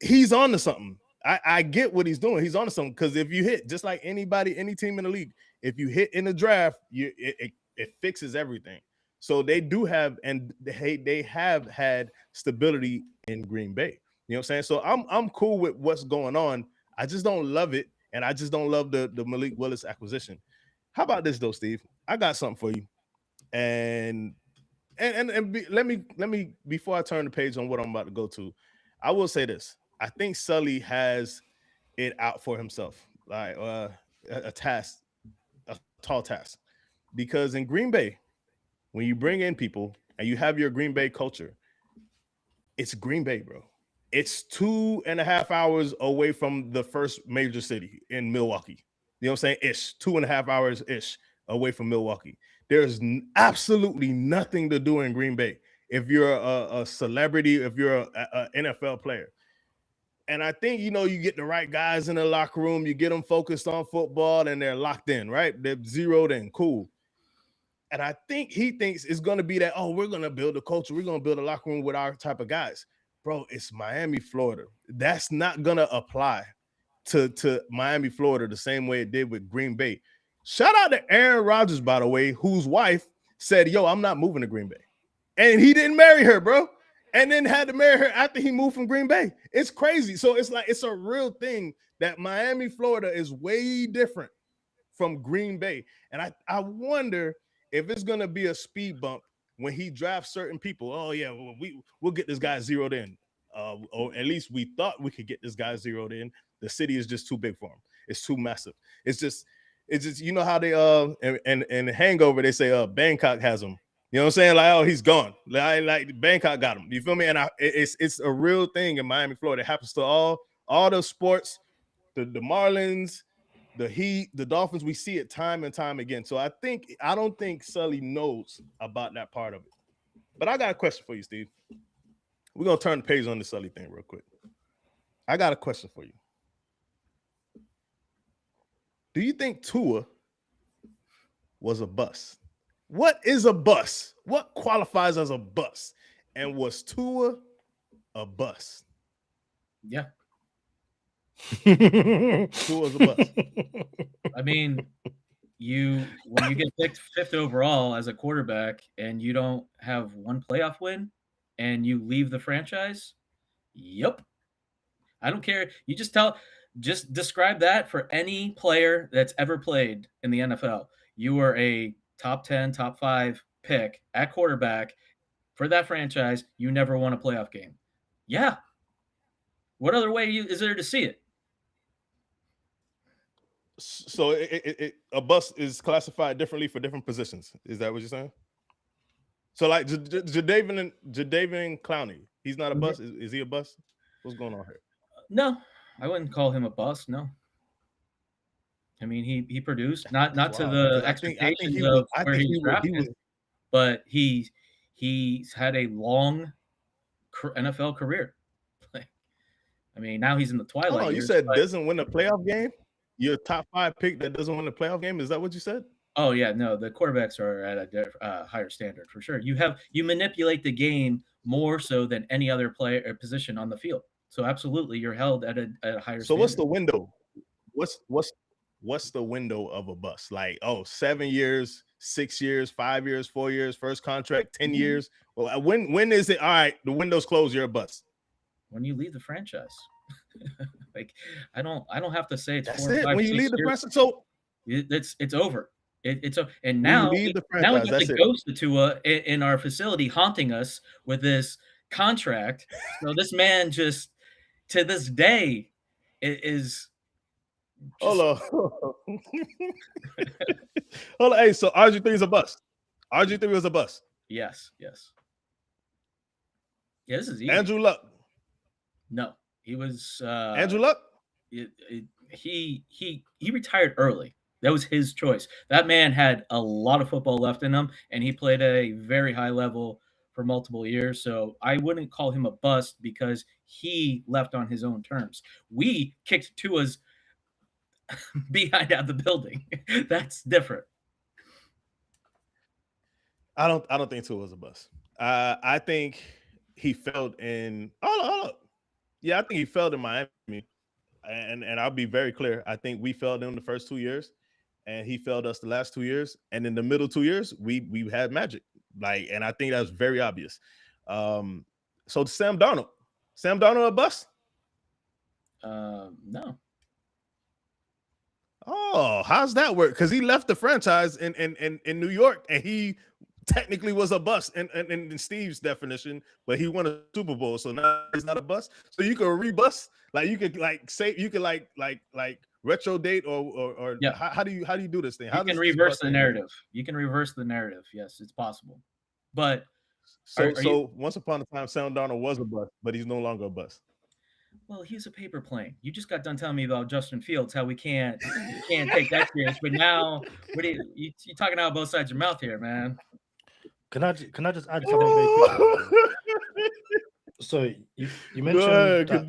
S2: he's on to something. I get what he's doing. He's on to something because if you hit, just like any team in the league, if you hit in the draft, it fixes everything. So they do have, and they have had stability in Green Bay. You know what I'm saying? So I'm cool with what's going on. I just don't love it, and I just don't love the Malik Willis acquisition. How about this though, Steve? I got something for you, and let me before I turn the page on what I'm about to go to, I will say this: I think Sully has it out for himself, like a tall task, because in Green Bay, when you bring in people and you have your Green Bay culture, it's Green Bay, bro. It's 2.5 hours away from the first major city in Milwaukee. You know what I'm saying? 2.5 hours away from Milwaukee. There's absolutely nothing to do in Green Bay if you're a celebrity, if you're an NFL player. And I think, you get the right guys in the locker room, you get them focused on football, and they're locked in, right? They're zeroed in. Cool. And I think he thinks it's going to be that, oh, we're going to build a culture. We're going to build a locker room with our type of guys. Bro, it's Miami, Florida. That's not going to apply to Miami, Florida, the same way it did with Green Bay. Shout out to Aaron Rodgers, by the way, whose wife said, yo, I'm not moving to Green Bay. And he didn't marry her, bro. And then had to marry her after he moved from Green Bay. It's crazy. So it's like, it's a real thing that Miami, Florida is way different from Green Bay. And I wonder if it's going to be a speed bump when he drafts certain people. Oh, yeah, we'll get this guy zeroed in. Or at least we thought we could get this guy zeroed in. The city is just too big for him. It's too massive. It's just you know how they in Hangover they say Bangkok has him. You know what I'm saying? Like, oh, he's gone. Like Bangkok got him. You feel me? And it's a real thing in Miami, Florida. It happens to all the sports, the Marlins, the Heat, the Dolphins. We see it time and time again. So I don't think Sully knows about that part of it. But I got a question for you, Steve. We're gonna turn the page on the Sully thing real quick. I got a question for you. Do you think Tua was a bust? What is a bust? What qualifies as a bust? And was Tua a bust?
S3: Yeah.
S2: Tua was a bust.
S3: I mean, when you get picked 5th overall as a quarterback and you don't have one playoff win and you leave the franchise, yep. I don't care. You just describe that for any player that's ever played in the NFL. You were a top 10, top 5 pick at quarterback for that franchise. You never won a playoff game. Yeah. What other way is there to see it?
S2: So a bust is classified differently for different positions. Is that what you're saying? So like Jadeveon Clowney, he's not a bust. Is he a bust? What's going on here?
S3: No, I wouldn't call him a bust. No. I mean, he produced not to the expectations of where he was drafted, but he's had a long NFL career. I mean, now he's in the twilight.
S2: Oh, you said doesn't win a playoff game? You're a top 5 pick that doesn't win a playoff game? Is that what you said? Oh, yeah. No, the quarterbacks are at a higher standard for sure. You manipulate the game more so than any other player or position on the field. So absolutely, you're held at a higher standard. So what's the window? What's the window of a bust? Like, 7 years, 6 years, 5 years, 4 years, first contract, 10 years. Well, when is it? All right, the window's closed, you're a bust.
S3: When you leave the franchise. Like, I don't have to say it's
S2: that's
S3: 4 or 5
S2: it. When you leave the franchise, so
S3: it's over. And now we get the ghost of Tua in our facility haunting us with this contract. So this man just to this day is.
S2: Hold on. Hold on. Hey, so RG3 is a bust. RG3 was a bust.
S3: Yes. Yeah, this is easy.
S2: Andrew Luck.
S3: No, he was
S2: Andrew Luck.
S3: He retired early. That was his choice. That man had a lot of football left in him, and he played at a very high level for multiple years. So I wouldn't call him a bust because he left on his own terms. We kicked Tua's behind out the building. That's different.
S2: I don't think Tua was a bust. I think he failed in. Hold up. Yeah, I think he failed in Miami, and I'll be very clear. I think we failed him the first 2 years, and he failed us the last 2 years. And in the middle 2 years, we had magic. And I think that's very obvious. So Sam Darnold a bust?
S3: No.
S2: Oh, how's that work? Because he left the franchise in New York, and he technically was a bust in Steve's definition, but he won a Super Bowl, so now he's not a bust. So you can rebust, like you could retro date or
S3: yeah.
S2: How do you do this thing?
S3: You can reverse the narrative. You can reverse the narrative. Yes, it's possible. But
S2: so once upon a time, Sam Darnold was a bust, but he's no longer a bust.
S3: Well, he's a paper plane. You just got done telling me about Justin Fields, how we can't take that serious. But now, what are you talking out both sides of your mouth here, man?
S1: Can I just add something very quick? So you mentioned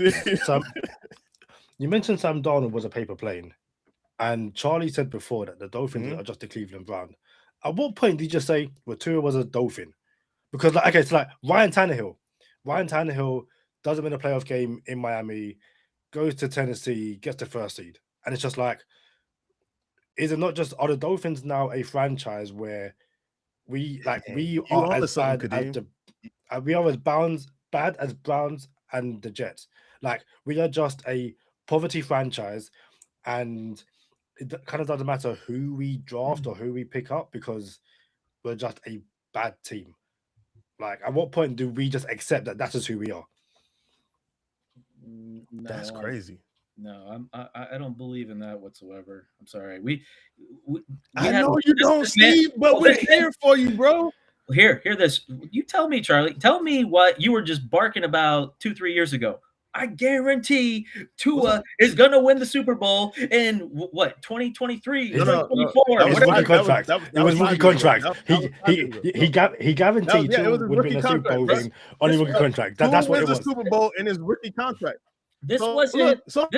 S1: you mentioned Sam Darnold was a paper plane, and Charlie said before that the Dolphins are just a Cleveland Brown. At what point did you just say, well, Tua was a Dolphin? Because, like, okay, it's like Ryan Tannehill. Ryan Tannehill doesn't win a playoff game in Miami, goes to Tennessee, gets the first seed. And it's just like, is it not just, are the Dolphins now a franchise where we are as bad as we are as bad as Browns and the Jets? Like, we are just a poverty franchise, and it kind of doesn't matter who we draft or who we pick up because we're just a bad team. Like, at what point do we just accept that that's just who we are?
S3: No,
S2: That's crazy.
S3: No, I don't believe in that whatsoever. I'm sorry. We
S2: I know you don't, Steve, but we're here for you, bro.
S3: Hear this. You tell me, Charlie. Tell me what you were just barking about 2-3 years ago. I guarantee Tua is going to win the Super Bowl in what, 2023, 2024.
S1: It was rookie contract. It was rookie contract. He guaranteed Tua would win the Super Bowl game on a rookie contract. That's what it was.
S2: The Super Bowl in his rookie contract.
S3: This wasn't. No.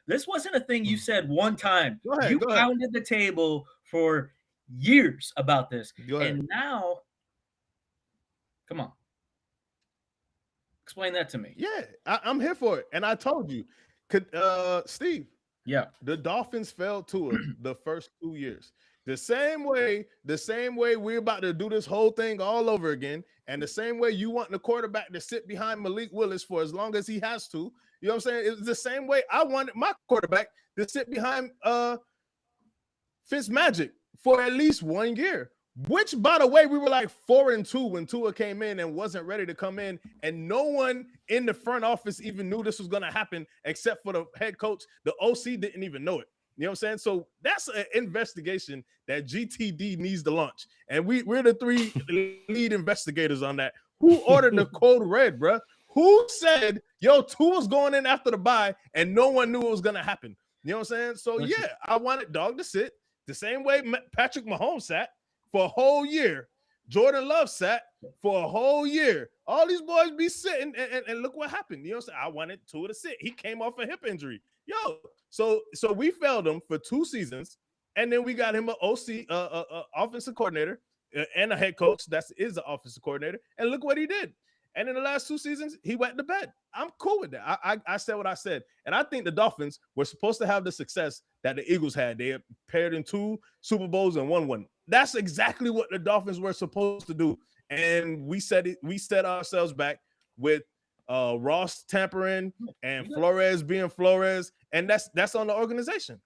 S3: This wasn't a thing you said one time. You pounded the table for years about this, and now, come on. Explain that to me.
S2: Yeah, I'm here for it. And I told you, Steve.
S3: Yeah,
S2: the Dolphins failed Tua the first 2 years. The same way we're about to do this whole thing all over again, and the same way you want the quarterback to sit behind Malik Willis for as long as he has to. You know what I'm saying? It's the same way I wanted my quarterback to sit behind Fitzmagic for at least 1 year. Which, by the way, we were like 4-2 when Tua came in and wasn't ready to come in, and no one in the front office even knew this was going to happen except for the head coach. The OC didn't even know it. You know what I'm saying? So that's an investigation that GTD needs to launch, and we're the 3 lead investigators on that. Who ordered the code red, bro? Who said, yo, Tua's going in after the bye, and no one knew it was going to happen? You know what I'm saying? So, yeah, I wanted Dog to sit the same way Patrick Mahomes sat for a whole year. Jordan Love sat for a whole year. All these boys be sitting, and look what happened. You know what I'm saying? I wanted Tua to sit. He came off a hip injury. Yo, so we failed him for 2 seasons, and then we got him an OC, offensive coordinator, and a head coach that is the offensive coordinator, and look what he did. And in the last 2 seasons, he went to bed. I'm cool with that. I said what I said. And I think the Dolphins were supposed to have the success that the Eagles had. They paired in 2 Super Bowls and won 1. That's exactly what the Dolphins were supposed to do. And we set ourselves back with Ross tampering and Flores being Flores. And that's on the organization.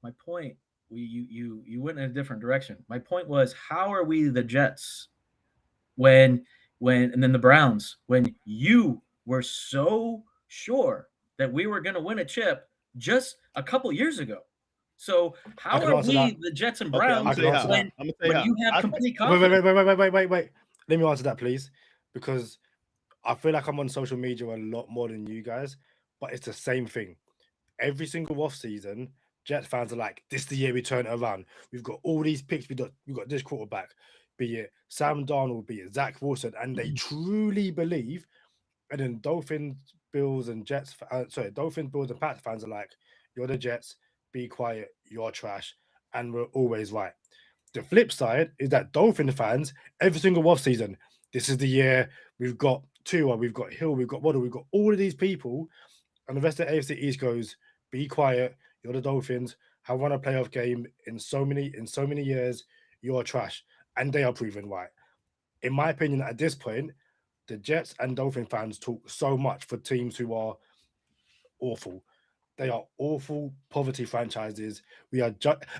S3: My point, you went in a different direction. My point was, how are we the Jets when and then the Browns, when you were so sure that we were going to win a chip just a couple years ago? So how are we the Jets and Browns when you have complete confidence?
S1: Wait. Let me answer that, please, because I feel like I'm on social media a lot more than you guys, but it's the same thing. Every single offseason, Jets fans are like, this is the year we turn it around. We've got all these picks. We've got this quarterback, be it Sam Darnold, be it Zach Wilson, and they truly believe. And then Dolphins, Bills, and Pats fans are like, you're the Jets, be quiet, you're trash, and we're always right. The flip side is that Dolphin fans, every single offseason, this is the year we've got Tua, we've got Hill, we've got Waddle, we've got all of these people, and the rest of the AFC East goes, be quiet, you're the Dolphins, have won a playoff game in so many years, you're trash. And they are proven right. In my opinion, at this point, the Jets and Dolphin fans talk so much for teams who are awful. They are awful poverty franchises. We are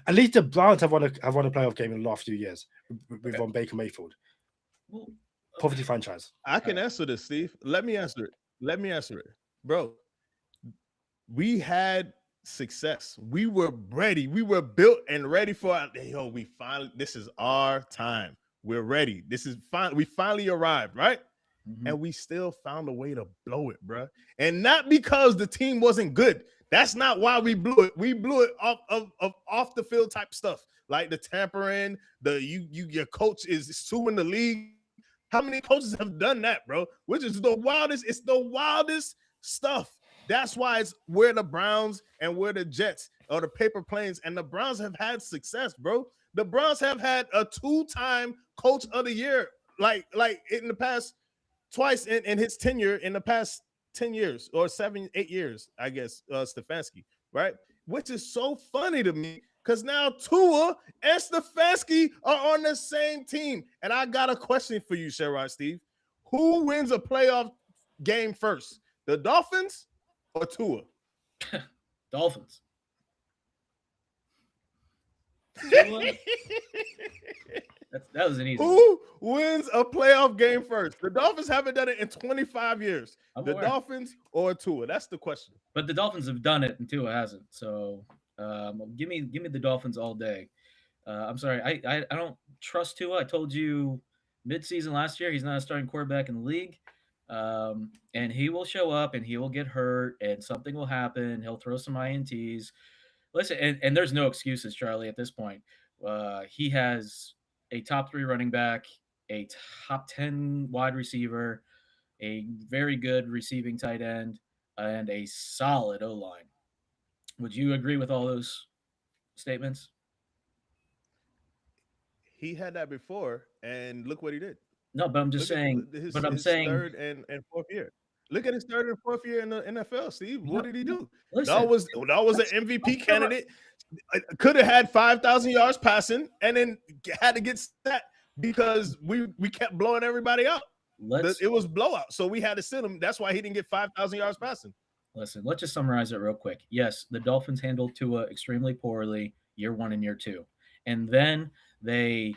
S1: at least the Browns have won a playoff game in the last few years with Baker Mayfield. Poverty franchise.
S2: I can answer this, Steve. Let me answer it. Bro, we had success. We were ready. We were built and ready for this is our time. We're ready. This is fine. We finally arrived, right? Mm-hmm. And we still found a way to blow it, bro. And not because the team wasn't good. That's not why we blew it. We blew it off the field type stuff, like the tampering, your coach is suing the league. How many coaches have done that, bro? Which is the wildest. It's the wildest stuff. That's why we're the Browns and we're the Jets or the paper planes, and the Browns have had success, bro. The Browns have had a 2-time coach of the year, like in the past twice in his tenure in the past 10 years or 7-8 years, I guess, Stefanski, right? Which is so funny to me because now Tua and Stefanski are on the same team. And I got a question for you, Sherrod Steve. Who wins a playoff game first, the Dolphins or Tua?
S3: Dolphins. That was an easy.
S2: Who wins a playoff game first? The Dolphins haven't done it in 25 years. The Dolphins or Tua? That's the question.
S3: But the Dolphins have done it and Tua hasn't. So give me the Dolphins all day. I'm sorry. I don't trust Tua. I told you midseason last year he's not a starting quarterback in the league. And he will show up and he will get hurt and something will happen. He'll throw some INTs. Listen, and there's no excuses, Charlie, at this point. He has a top 3 running back, a top 10 wide receiver, a very good receiving tight end, and a solid O-line. Would you agree with all those statements?
S2: He had that before, and look what he did.
S3: No, but I'm just saying.
S2: His third and fourth year. Look at his third and fourth year in the NFL, Steve. What did he do?
S3: Listen,
S2: that was an MVP candidate. Could have had 5,000 yards passing, and then had to get set because we kept blowing everybody out. It was blowout, so we had to sit him. That's why he didn't get 5,000 yards passing.
S3: Listen, let's just summarize it real quick. Yes, the Dolphins handled Tua extremely poorly year 1 and year 2, and then they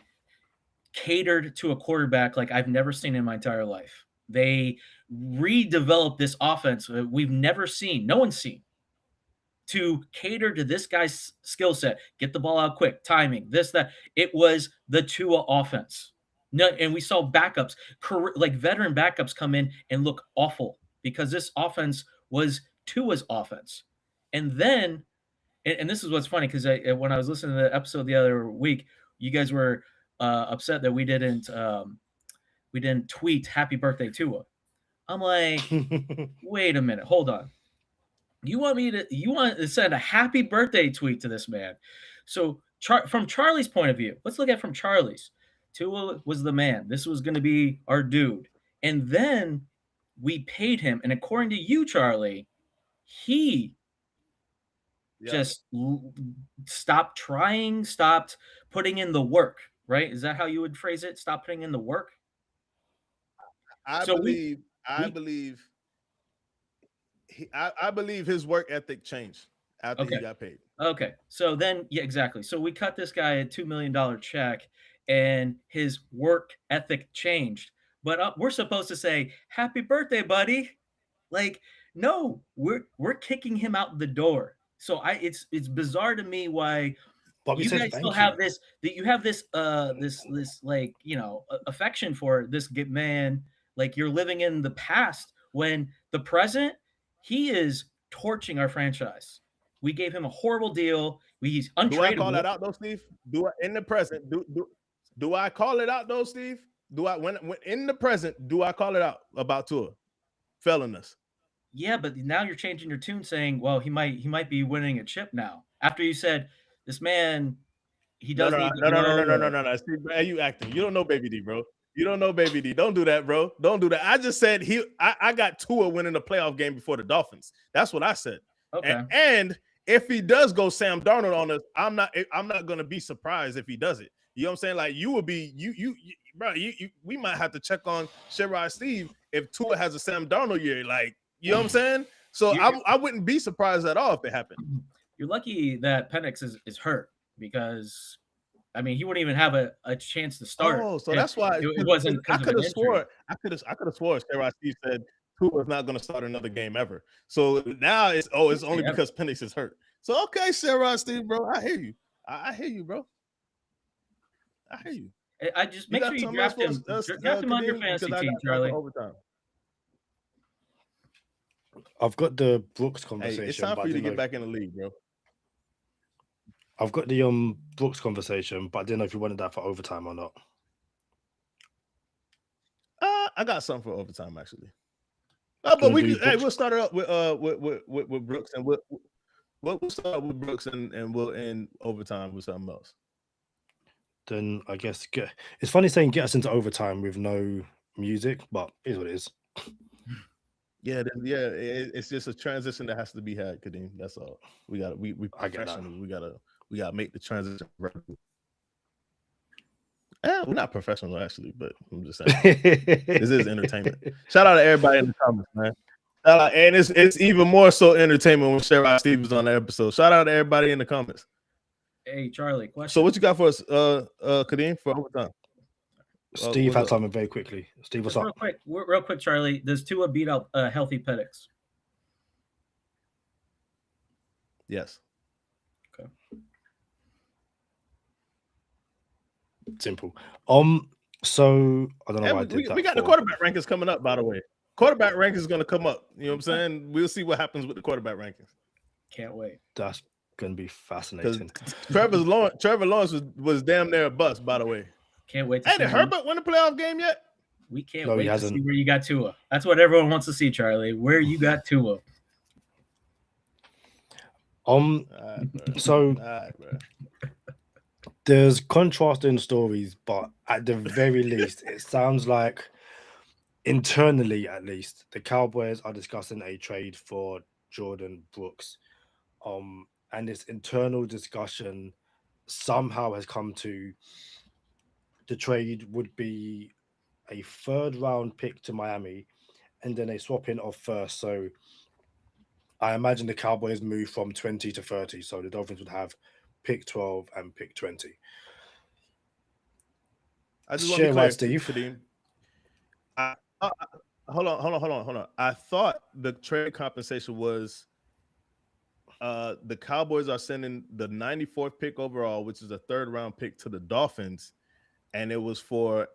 S3: catered to a quarterback like I've never seen in my entire life. They redeveloped this offense we've never seen, no one's seen, to cater to this guy's skill set, get the ball out quick, timing, this, that. It was the Tua offense. No, and we saw backups, like veteran backups, come in and look awful because this offense was Tua's offense. And then, and this is what's funny, because when I was listening to the episode the other week, you guys were upset that we didn't tweet "Happy Birthday Tua." I'm like, wait a minute, hold on. You want to send a happy birthday tweet to this man? So from Charlie's point of view, let's look at it from Charlie's. Tua was the man. This was going to be our dude. And then we paid him. And according to you, Charlie, he just stopped trying, stopped putting in the work, right? Is that how you would phrase it? Stop putting in the work?
S2: I believe his work ethic changed after he got paid.
S3: Okay. So then, yeah, exactly. So we cut this guy a $2 million check and his work ethic changed. But we're supposed to say, happy birthday, buddy. Like, no, we're kicking him out the door. So it's bizarre to me why you guys still have this, that you have this like, affection for this man. Like you're living in the past when the present, he is torching our franchise. We gave him a horrible deal. He's untradeable.
S2: Do I call that out though, Steve? In the present, do I call it out though, Steve? When in the present, do I call it out about Tua failing us?
S3: Yeah, but now you're changing your tune, saying, "Well, he might be winning a chip now." After you said this man, he doesn't.
S2: No. Steve, man, you acting? You don't know Baby D, bro. You don't know Baby D. Don't do that, bro. Don't do that. I just said I got Tua winning the playoff game before the Dolphins. That's what I said.
S3: Okay.
S2: And if he does go Sam Darnold on us, I'm not gonna be surprised if he does it. You know what I'm saying? Like you would be bro. We might have to check on Sherrod Steve if Tua has a Sam Darnold year. Like, you know what I'm saying? So I wouldn't be surprised at all if it happened.
S3: You're lucky that Penix is hurt because, I mean, he wouldn't even have a chance to start.
S2: Oh, so that's why
S3: it wasn't.
S2: I could have swore Sherrod Steve said Tua's not going to start another game ever. So now it's only because Penix is hurt. So okay, Sherrod Steve, bro, I hear you. I hear you, bro. I hear you.
S3: I just make sure you draft him. Draft him on your fantasy team, Charlie.
S1: I've got the Brooks conversation.
S2: Hey, it's time for you to get back in the league, bro.
S1: I've got the Brooks conversation, but I didn't know if you wanted that for overtime or not.
S2: I got something for overtime, actually. But we'll start it up with Brooks, and we'll start with Brooks, and we'll end overtime with something else.
S1: Then I guess it's funny saying get us into overtime with no music, but it is what it is.
S2: Yeah, it's just a transition that has to be had, Kadeem. That's all. We professional. We gotta make the transition right. We're not professional actually, but I'm just saying this is entertainment. Shout out to everybody in the comments, man. Shout out, and it's even more so entertainment when Sherrod Steve is on the episode. Shout out to everybody in the comments.
S3: Hey Charlie, question.
S2: So what you got for us, Kadeem, for overtime?
S1: Steve had something very quickly. Steve, what's up?
S3: Real quick, Charlie. Does Tua beat out healthy Penix?
S2: Yes.
S3: Okay.
S1: Simple. So I don't know why I did that.
S2: We got the quarterback rankings coming up, by the way. Quarterback rankings is going to come up. You know what I'm saying? We'll see what happens with the quarterback rankings.
S3: Can't wait.
S1: That's going to be fascinating.
S2: Trevor Lawrence was damn near a bust, by the way.
S3: Can't wait.
S2: Did Herbert win a playoff game yet?
S3: We can't wait to see where you got Tua. That's what everyone wants to see, Charlie. Where you got Tua.
S1: So there's contrasting stories, but at the very least, it sounds like internally, at least, the Cowboys are discussing a trade for Jordan Brooks. And this internal discussion somehow has come to the trade would be a 3rd round pick to Miami and then a swap in of first. So I imagine the Cowboys move from 20 to 30. So the Dolphins would have pick 12 and pick 20.
S2: I just want to be clear, Steve. Hold on. I thought the trade compensation was the Cowboys are sending the 94th pick overall, which is a 3rd round pick, to the Dolphins, and it was for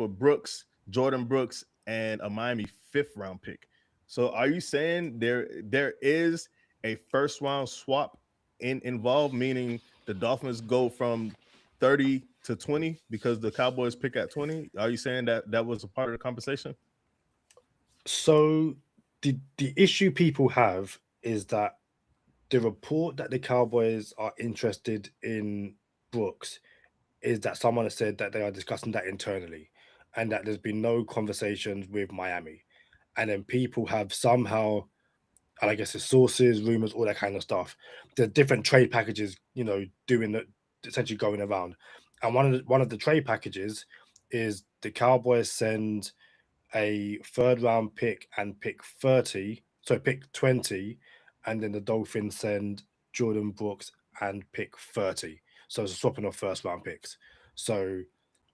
S2: Brooks, Jordan Brooks, and a Miami 5th round pick. So are you saying there is a 1st round swap involved, meaning the Dolphins go from 30 to 20 because the Cowboys pick at 20? Are you saying that was a part of the conversation?
S1: So the issue people have is that the report that the Cowboys are interested in Brooks is that someone has said that they are discussing that internally and that there's been no conversations with Miami. And then people have somehow, and I guess it's sources, rumors, all that kind of stuff. There's different trade packages, essentially going around. And one of the trade packages is the Cowboys send a 3rd round pick and pick 30, so pick 20, and then the Dolphins send Jordan Brooks and pick 30. So it's a swapping of 1st round picks. So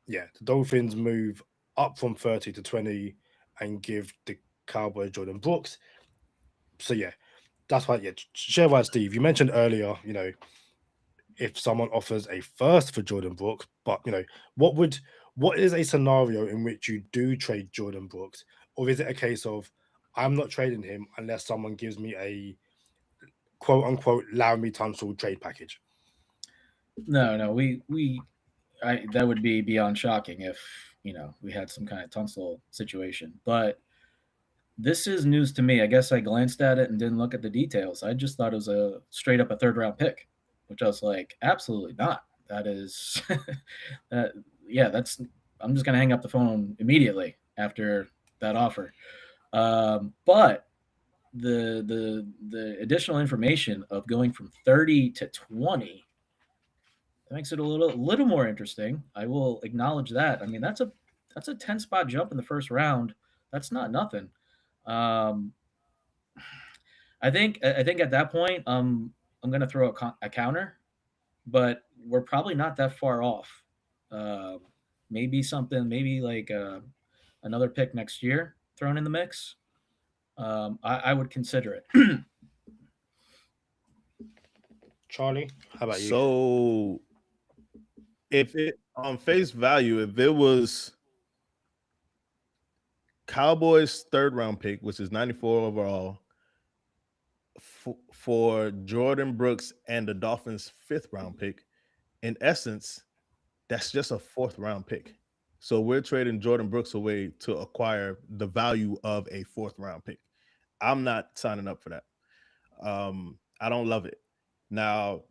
S1: yeah, the Dolphins move up from 30 to 20 and give the Cowboys Jordan Brooks. So yeah, that's why. Yeah, share wide, Steve. You mentioned earlier, if someone offers a 1st for Jordan Brooks, but what is a scenario in which you do trade Jordan Brooks, or is it a case of I'm not trading him unless someone gives me a quote unquote Laramie Tunsil trade package?
S3: No, that would be beyond shocking if we had some kind of Tunsil situation, but this is news to me. I guess I glanced at it and didn't look at the details. I just thought it was a straight up a 3rd round pick, which I was like, absolutely not. That is, I'm just going to hang up the phone immediately after that offer. But the additional information of going from 30 to 20, that makes it a little more interesting. I will acknowledge that. I mean, that's a 10 spot jump in the 1st round. That's not nothing. I think at that point, I'm going to throw a counter, but we're probably not that far off. Maybe like another pick next year thrown in the mix. I would consider it.
S1: Charlie, how about you?
S2: So if it on face value, if it was Cowboys 3rd round pick, which is 94 overall, for Jordan Brooks and the Dolphins 5th round pick, in essence, that's just a 4th round pick. So we're trading Jordan Brooks away to acquire the value of a 4th-round pick. I'm not signing up for that. I don't love it. Now,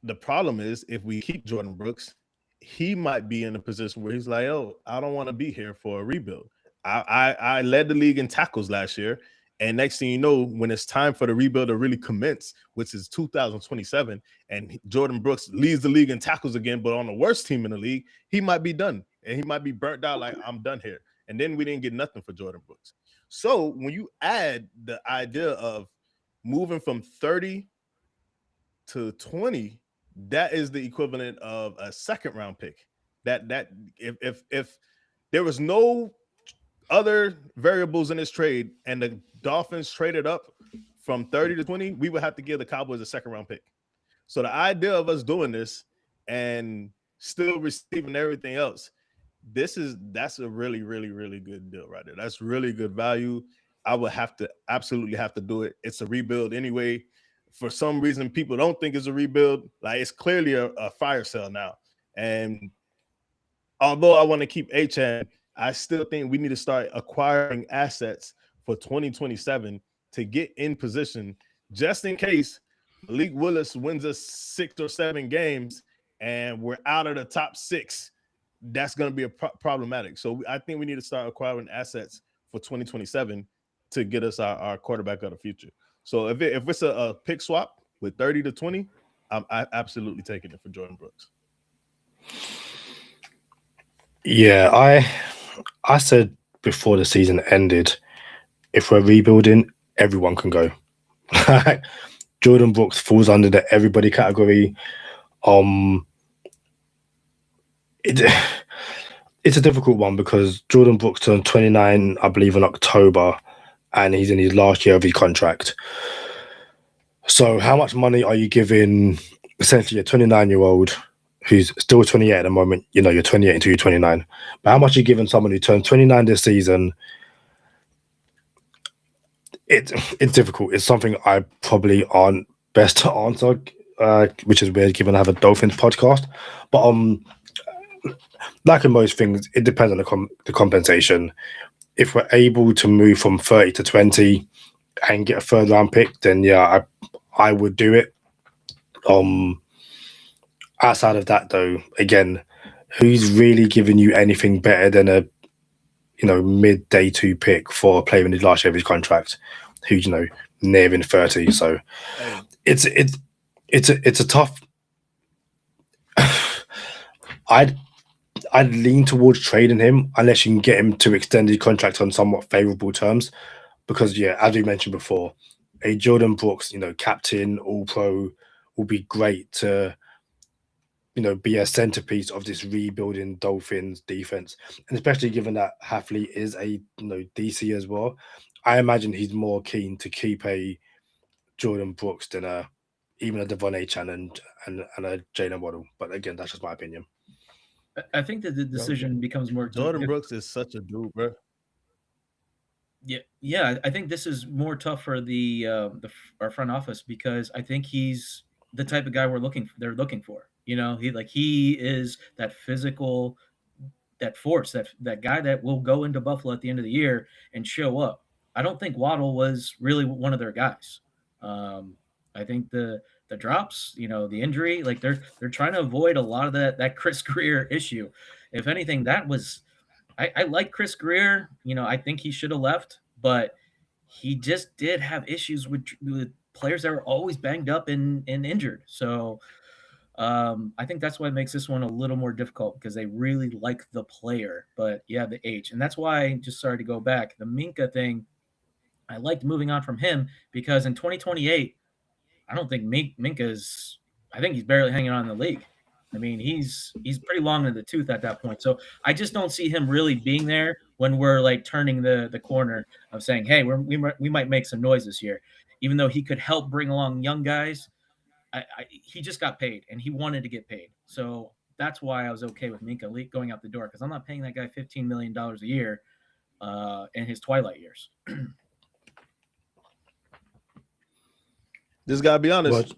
S2: the problem is if we keep Jordan Brooks, he might be in a position where he's like, oh, I don't want to be here for a rebuild. I led the league in tackles last year. And next thing you know, when it's time for the rebuild to really commence, which is 2027, and Jordan Brooks leads the league in tackles again, but on the worst team in the league, he might be done. And he might be burnt out like, I'm done here. And then we didn't get nothing for Jordan Brooks. So when you add the idea of moving from 30 to 20, that is the equivalent of a 2nd-round pick. That if there was no other variables in this trade and the Dolphins traded up from 30 to 20, we would have to give the Cowboys a 2nd-round pick. So the idea of us doing this and still receiving everything else, that's a really, really, really good deal right there. That's really good value. I would absolutely have to do it. It's a rebuild anyway. For some reason, people don't think it's a rebuild. Like, it's clearly a fire sale now. And although I want to keep Achane, I still think we need to start acquiring assets for 2027 to get in position just in case Malik Willis wins us 6 or 7 games and we're out of the top 6. That's going to be problematic. So I think we need to start acquiring assets for 2027 to get us our quarterback of the future. So if it's a pick swap with 30 to 20, I'm absolutely taking it for Jordan Brooks.
S1: Yeah, I said before the season ended, if we're rebuilding, everyone can go. Jordan Brooks falls under the everybody category. It's a difficult one because Jordan Brooks turned 29, I believe, in October, and he's in his last year of his contract. So how much money are you giving essentially a 29-year-old who's still 28 at the moment? You know, you're 28 until you're 29. But how much are you giving someone who turned 29 this season? It's difficult. It's something I probably aren't best to answer, which is weird given I have a Dolphins podcast. But like in most things, it depends on the compensation. If we're able to move from 30 to 20 and get a 3rd-round pick, then yeah, I would do it. Outside of that, though, again, who's really giving you anything better than a mid day 2 pick for a player in his last year of his contract, who's nearing 30? So it's a tough. I'd lean towards trading him unless you can get him to extend his contract on somewhat favorable terms, because yeah, as we mentioned before, a Jordan Brooks, captain, all pro, will be great to be a centerpiece of this rebuilding Dolphins defense, and especially given that Hafley is a DC as well. I imagine he's more keen to keep a Jordan Brooks than even a Devon Achane and a Jalen Waddle. But again, that's just my opinion.
S3: I think that the decision becomes more.
S2: Jordan Brooks is such a dude, bro.
S3: Yeah. I think this is more tough for our front office, because I think he's the type of guy they're looking for. He is that physical, that force, that guy that will go into Buffalo at the end of the year and show up. I don't think Waddle was really one of their guys. I think the drops, the injury, like they're trying to avoid a lot of that Chris Grier issue. If anything, I like Chris Grier. I think he should have left, but he just did have issues with players that were always banged up and injured. So I think that's why it makes this one a little more difficult, because they really like the player, but yeah, the age. And that's why, just sorry to go back, the Minka thing, I liked moving on from him, because in 2028, I don't think Minka's, I think he's barely hanging on in the league. I mean, he's pretty long in the tooth at that point. So I just don't see him really being there when we're like turning the corner of saying, hey, we might make some noise this year. Even though he could help bring along young guys, he just got paid, and he wanted to get paid. So that's why I was okay with Minka going out the door, because I'm not paying that guy $15 million a year in his twilight years.
S2: This gotta be honest.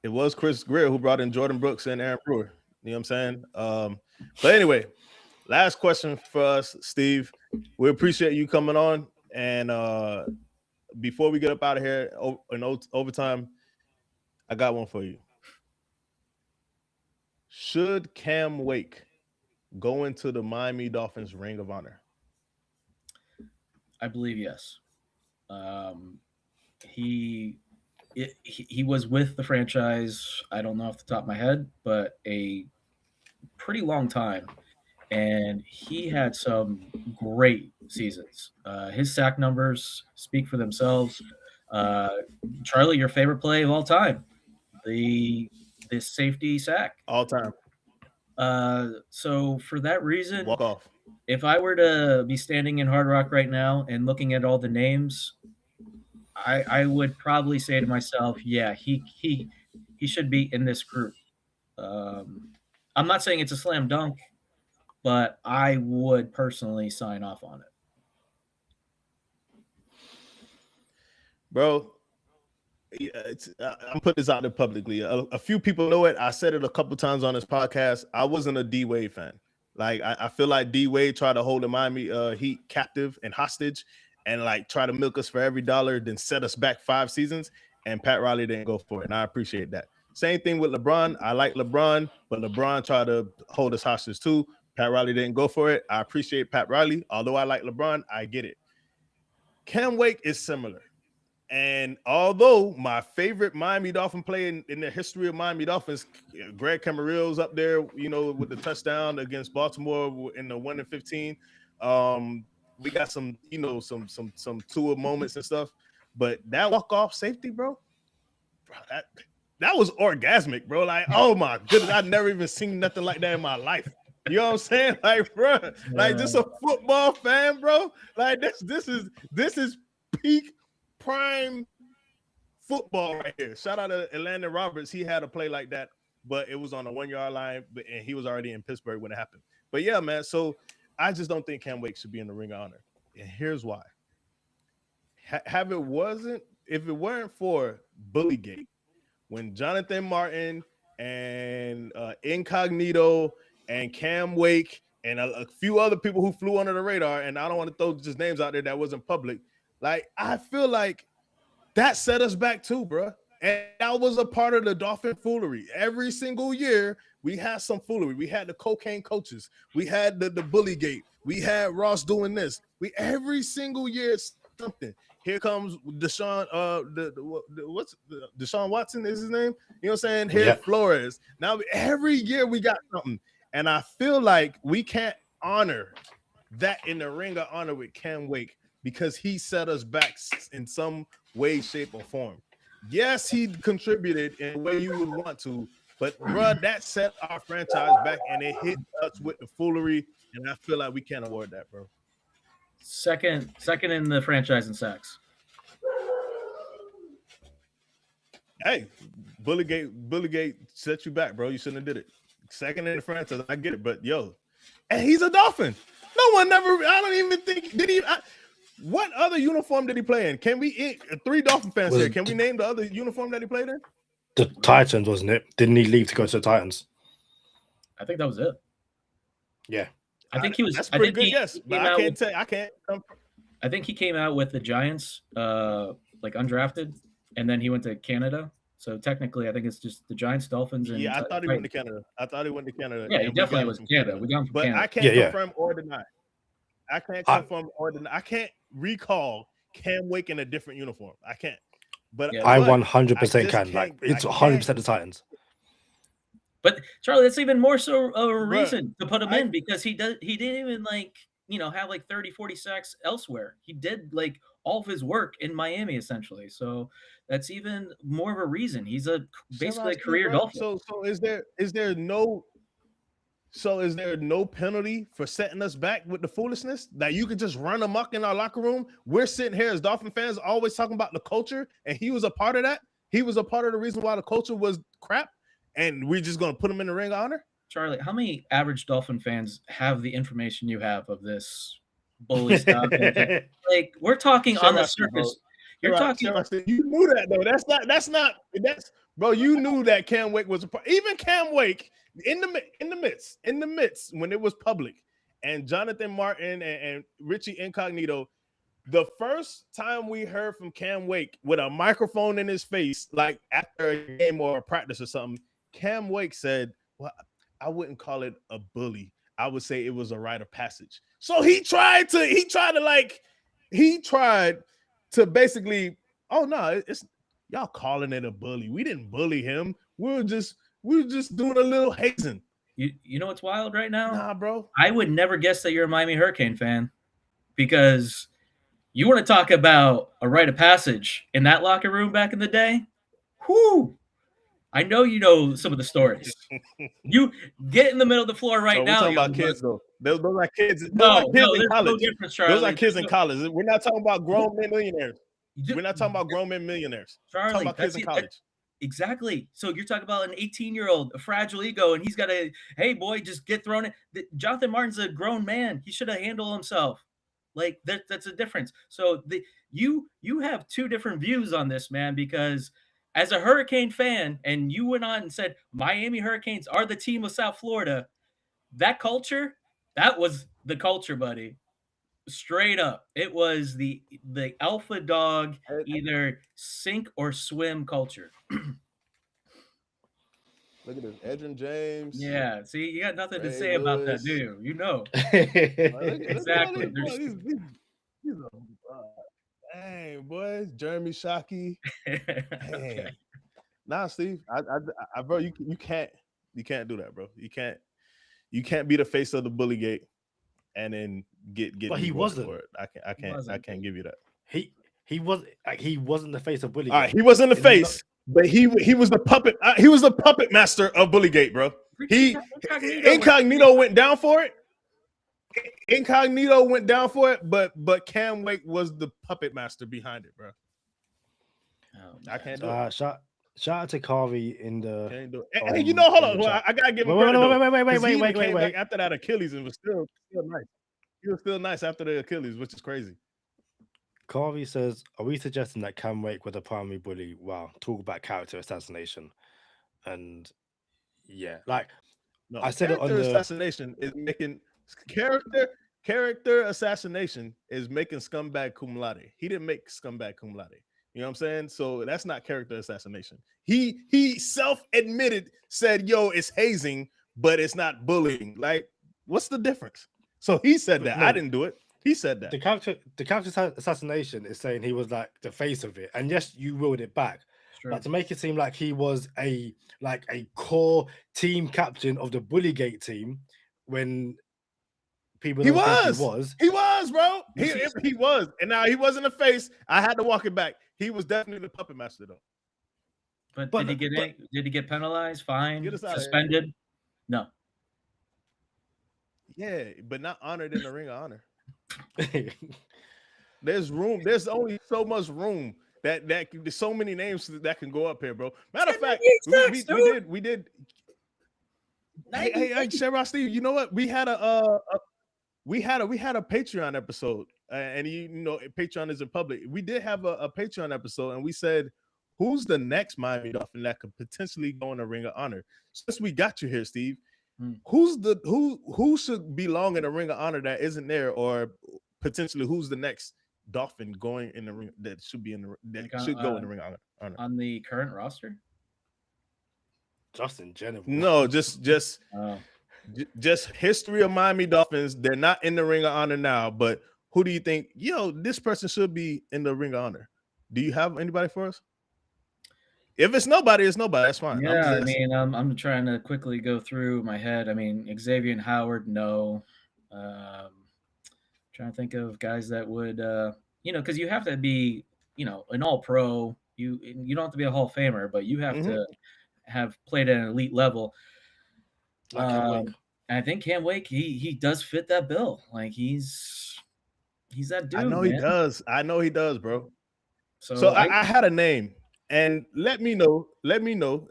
S2: It was Chris Grier who brought in Jordan Brooks and Aaron Brewer. You know what I'm saying? But anyway, Last question for us, Steve. We appreciate you coming on. And before we get up out of here in overtime, I got one for you. Should Cam Wake go into the Miami Dolphins Ring of Honor?
S3: I believe yes. He was with the franchise, I don't know off the top of my head, but a pretty long time. And he had some great seasons. His sack numbers speak for themselves. Charlie, your favorite play of all time, this safety sack.
S2: All time.
S3: So for that reason,
S2: Walk off.
S3: If I were to be standing in Hard Rock right now and looking at all the names, I would probably say to myself, yeah, he should be in this group. I'm not saying it's a slam dunk, but I would personally sign off on it.
S2: Bro, I'm putting this out there publicly. A few people know it. I said it a couple times on this podcast. I wasn't a D-Wade fan. Like, I feel like D-Wade tried to hold the Miami Heat captive and hostage and, like, try to milk us for every dollar, then set us back 5 seasons, and Pat Riley didn't go for it, and I appreciate that. Same thing with LeBron. I like LeBron, but LeBron tried to hold us hostage too. Pat Riley didn't go for it. I appreciate Pat Riley. Although I like LeBron, I get it. Cam Wake is similar. And although my favorite Miami Dolphin play in the history of Miami Dolphins, Greg Camarillo's up there, you know, with the touchdown against Baltimore in the 1-15. We got some, you know, some Tua moments and stuff. But that walk-off safety, bro, that was orgasmic, bro. Like, oh my goodness, I've never even seen nothing like that in my life. You know what I'm saying? Like, bro, like just a football fan, bro. Like this is peak prime football right here. Shout out to Landon Roberts. He had a play like that, but it was on the 1-yard line, and he was already in Pittsburgh when it happened. But yeah, man. So I just don't think Cam Wake should be in the Ring of Honor, and here's why. If it weren't for Bullygate, when Jonathan Martin and Incognito and Cam Wake and a few other people who flew under the radar, and I don't want to throw just names out there that wasn't public, like, I feel like that set us back too, bro. And that was a part of the Dolphin foolery. Every single year, we had some foolery. We had the cocaine coaches. We had the Bullygate. We had Ross doing this. Every single year, something. Here comes Deshaun, Deshaun Watson is his name? You know what I'm saying? Here, Flores. Now, every year we got something. And I feel like we can't honor that in the Ring of Honor with Cam Wake because he set us back in some way, shape, or form. Yes, he contributed in a way you would want to, but, bro, that set our franchise back, and it hit us with the foolery, and I feel like we can't award that, bro.
S3: Second in the franchise in sacks.
S2: Hey, Bullygate set you back, bro. You shouldn't have did it. Second in the franchise, I get it, but yo, and he's a Dolphin. No one never. I don't even think did he. What other uniform did he play in? Can we 3 Dolphin fans here? Can we name the other uniform that he played in?
S1: The Titans, wasn't it? Didn't he leave to go to the Titans?
S3: I think that was it.
S1: Yeah.
S3: I think he was.
S2: That's pretty good. Yes, but I can't tell. I can't.
S3: I think he came out with the Giants, like undrafted, and then he went to Canada. So technically, I think it's just the Giants, Dolphins, and
S2: I thought he went to Canada.
S3: Yeah, he definitely was Canada. We got him from Canada.
S2: I can't confirm or deny. I can't confirm or deny. I can't recall Cam Wake in a different uniform. I can't. But
S1: I 100% can. Like, it's 100% the Titans.
S3: But Charlie, that's even more so a reason to put him in because he didn't even have like 30, 40 sacks elsewhere. He did like all of his work in Miami essentially. So that's even more of a reason. He's basically a career Dolphin.
S2: So is there no penalty for setting us back with the foolishness that you could just run amok in our locker room? We're sitting here as Dolphin fans always talking about the culture, and he was a part of that. He was a part of the reason why the culture was crap. And we're just going to put him in the Ring of Honor?
S3: Charlie, how many average Dolphin fans have the information you have of this bully stuff? Like, we're talking on the surface. You're talking.
S2: You knew that, though. That's bro, you knew that Cam Wake was a part. Even Cam Wake, in the midst, when it was public, and Jonathan Martin and Richie Incognito. The first time we heard from Cam Wake with a microphone in his face, like after a game or a practice or something, Cam Wake said, well, I wouldn't call it a bully. I would say it was a rite of passage. So he tried to basically, oh no, it's y'all calling it a bully. We didn't bully him. We were just doing a little hazing.
S3: You know what's wild right now?
S2: Nah, bro.
S3: I would never guess that you're a Miami Hurricane fan, because you want to talk about a rite of passage in that locker room back in the day? Whoo! I know you know some of the stories. You get in the middle of the floor right now.
S2: We're talking about kids, though. Those are kids.
S3: No,
S2: kids in college.
S3: No difference, Charlie.
S2: Those are kids in college. We're not talking about grown men millionaires. We're not talking about grown men millionaires.
S3: Charlie,
S2: we're talking about kids in college.
S3: Exactly. So you're talking about an 18-year-old, a fragile ego, and he's got to, hey, boy, just get thrown in. Jonathan Martin's a grown man. He should have handled himself. Like, that's a difference. So you have two different views on this, man, because as a Hurricane fan, and you went on and said Miami Hurricanes are the team of South Florida, that culture, that was the culture, buddy. Straight up. It was the alpha dog, either sink or swim culture.
S2: Look at this. Edrin James.
S3: Yeah. See, you got nothing to say about that, do you? You know.
S2: Exactly. Dang, boys. Jeremy Shockey. Dang. Nah, Steve. I bro, you can't do that, bro. You can't be the face of the bully gate and then get
S1: But he wasn't.
S2: For it. I can't give you that.
S1: He wasn't the face of bully.
S2: All right, he wasn't the face, but he was the puppet. He was the puppet master of Bullygate, bro. Incognito went down for it. Incognito went down for it, but Cam Wake was the puppet master behind it, bro.
S3: Oh,
S2: I can't do it.
S1: Shout out to Carvey in the.
S2: Hey, you know, hold on. Well, I gotta give him
S1: wait.
S2: Back after that Achilles, and was still nice. He was still nice after the Achilles, which is crazy.
S1: Carvey says, "Are we suggesting that Cam Wake was a primary bully?" Wow, talk about character assassination, and yeah, like
S2: no,
S1: I said, it on the
S2: assassination is making character assassination is making scumbag cum laude. He didn't make scumbag cum laude. You know what I'm saying? So that's not character assassination. He self-admitted, said, "Yo, it's hazing, but it's not bullying." Like, what's the difference? So he said that. I didn't do it. He said that.
S1: The character assassination is saying he was like the face of it, and yes, you ruled it back. Sure. But to make it seem like he was a core team captain of the Bullygate team, when people
S2: he was, bro. He was, and now he wasn't a face. I had to walk it back. He was definitely the puppet master, though.
S3: But did he get penalized, fined, suspended? No.
S2: Yeah, but not honored in the Ring of Honor. There's room. There's only so much room that there's so many names that can go up here, bro. Matter of fact, we did. Hey, Sherrod Steve, you know what? We had a Patreon episode, and you know Patreon isn't public. We did have a Patreon episode, and we said, who's the next Miami Dolphin that could potentially go in the Ring of Honor? Since we got you here, Steve, who should belong in the Ring of Honor that isn't there, or potentially who's the next Dolphin going in the ring that should be in the should go in the Ring of Honor
S3: on the current roster?
S1: Just in general.
S2: No, just history of Miami Dolphins. They're not in the Ring of Honor now, but who do you think? This person should be in the Ring of Honor. Do you have anybody for us? If it's nobody, it's nobody. That's fine.
S3: Yeah, I'm trying to quickly go through my head. I mean, Xavier Howard, no. Trying to think of guys that would, because you have to be, an all-pro. You don't have to be a Hall of Famer, but you have to have played at an elite level. I think Cam Wake, he does fit that bill. Like he's that dude.
S2: I know he does, bro. So I had a name, and let me know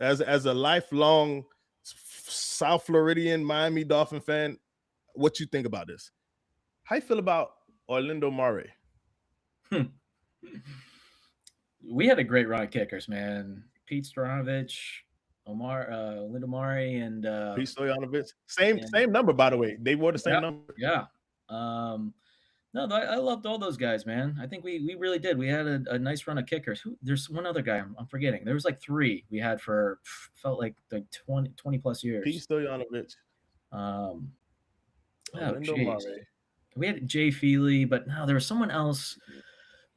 S2: as a lifelong South Floridian Miami Dolphin fan, what you think about this. How you feel about Orlando Murray?
S3: We had a great run of kickers, man. Pete Stoyanovich, Lindamari, and
S2: Pete Stoyanovich. Same number, by the way. They wore the same number.
S3: Yeah. No, I loved all those guys, man. I think we really did. We had a nice run of kickers. There's one other guy I'm forgetting. There was like 3 we had for felt like 20 plus years.
S2: Pete Stoyanovich.
S3: We had Jay Feely, but no, there was someone else.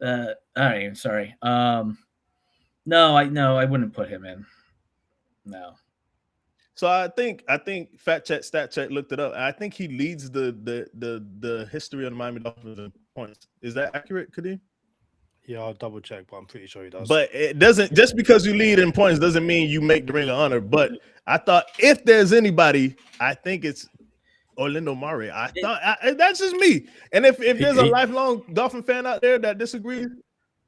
S3: All right, sorry. No, I wouldn't put him in. No.
S2: So I think Stat Check looked it up. I think he leads the history of the Miami Dolphins in points. Is that accurate, Kadeem?
S1: Yeah, I'll double check, but I'm pretty sure he does.
S2: But it doesn't, just because you lead in points doesn't mean you make the Ring of Honor. But I thought if there's anybody, I think it's Orlando Murray. That's just me. And if there's a lifelong Dolphin fan out there that disagrees,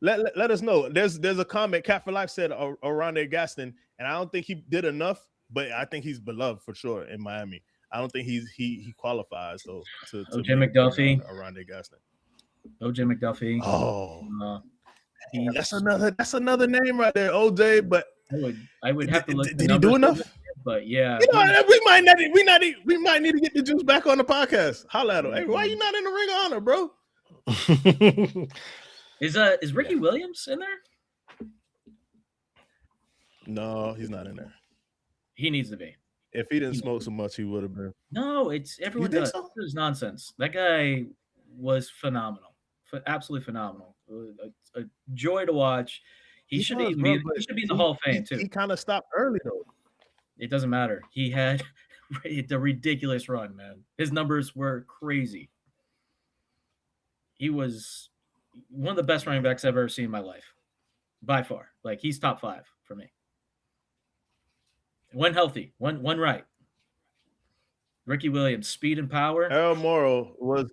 S2: let us know. There's a comment Cat for Life said around there Gaston, and I don't think he did enough, but I think he's beloved for sure in Miami. I don't think he qualifies though to
S3: OJ McDuffie
S2: around there Gaston.
S3: OJ McDuffie.
S2: Oh, that's another name right there, OJ. But
S3: I would have to look.
S2: Did he do enough?
S3: But yeah,
S2: we might need to get the juice back on the podcast. Holla at him. Hey, why you not in the Ring of Honor, bro?
S3: Is Ricky Williams in there?
S2: No, he's not in there.
S3: He needs to be.
S2: If he didn't smoke so much, he would have been.
S3: No, it's everyone does. So? This is nonsense. That guy was phenomenal, absolutely phenomenal. A joy to watch. He should be in the Hall of Fame too.
S2: He kind of stopped early though.
S3: It doesn't matter. He had the ridiculous run, man. His numbers were crazy. He was one of the best running backs I've ever seen in my life, by far. Like, he's top 5 for me. When healthy, when right. Ricky Williams, speed and power.
S2: Errol Morrow was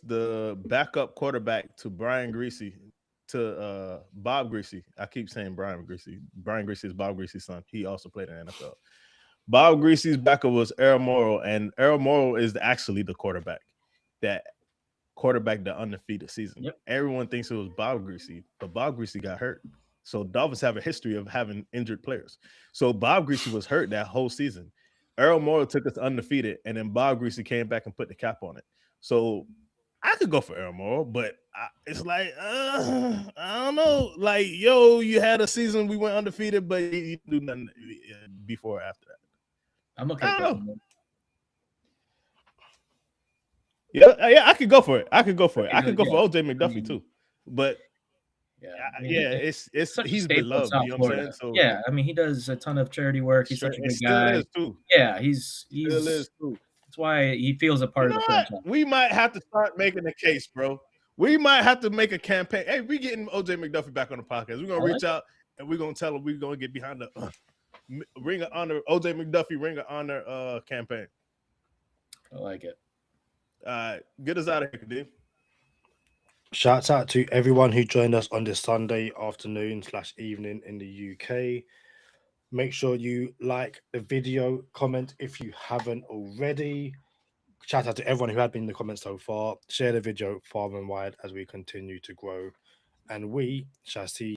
S2: the backup quarterback to Brian Greasy. To Bob Greasy. I keep saying Brian Greasy. Brian Greasy is Bob Greasy's son. He also played in the NFL. Bob Greasy's backup was Errol Morrow, and Errol Morrow is actually the quarterback the undefeated season.
S3: Yep.
S2: Everyone thinks it was Bob Greasy, but Bob Greasy got hurt. So Dolphins have a history of having injured players. So Bob Greasy was hurt that whole season. Errol Morrow took us undefeated, and then Bob Greasy came back and put the cap on it. So I could go for Errol Morrow, but it's like, I don't know. Like, you had a season we went undefeated, but you didn't do nothing before or after that.
S3: I'm okay.
S2: Yeah, I could go for it. I could go for OJ McDuffie too. But he's beloved. You know what I'm saying? So,
S3: yeah, I mean, he does a ton of charity work. He's such a good guy.
S2: Too.
S3: Yeah, he's still is too. That's why he feels a part of the franchise.
S2: We might have to start making a case, bro. We might have to make a campaign. Hey, we're getting OJ McDuffie back on the podcast. We're gonna reach out and we're gonna tell him we're gonna get behind the Ring of Honor, OJ McDuffie Ring of Honor campaign.
S3: I like it.
S2: Get us out of here, Kadeem.
S1: Shouts out to everyone who joined us on this Sunday afternoon/evening in the UK. Make sure you like the video, comment if you haven't already. Shout out to everyone who had been in the comments so far. Share the video far and wide as we continue to grow. And we shall see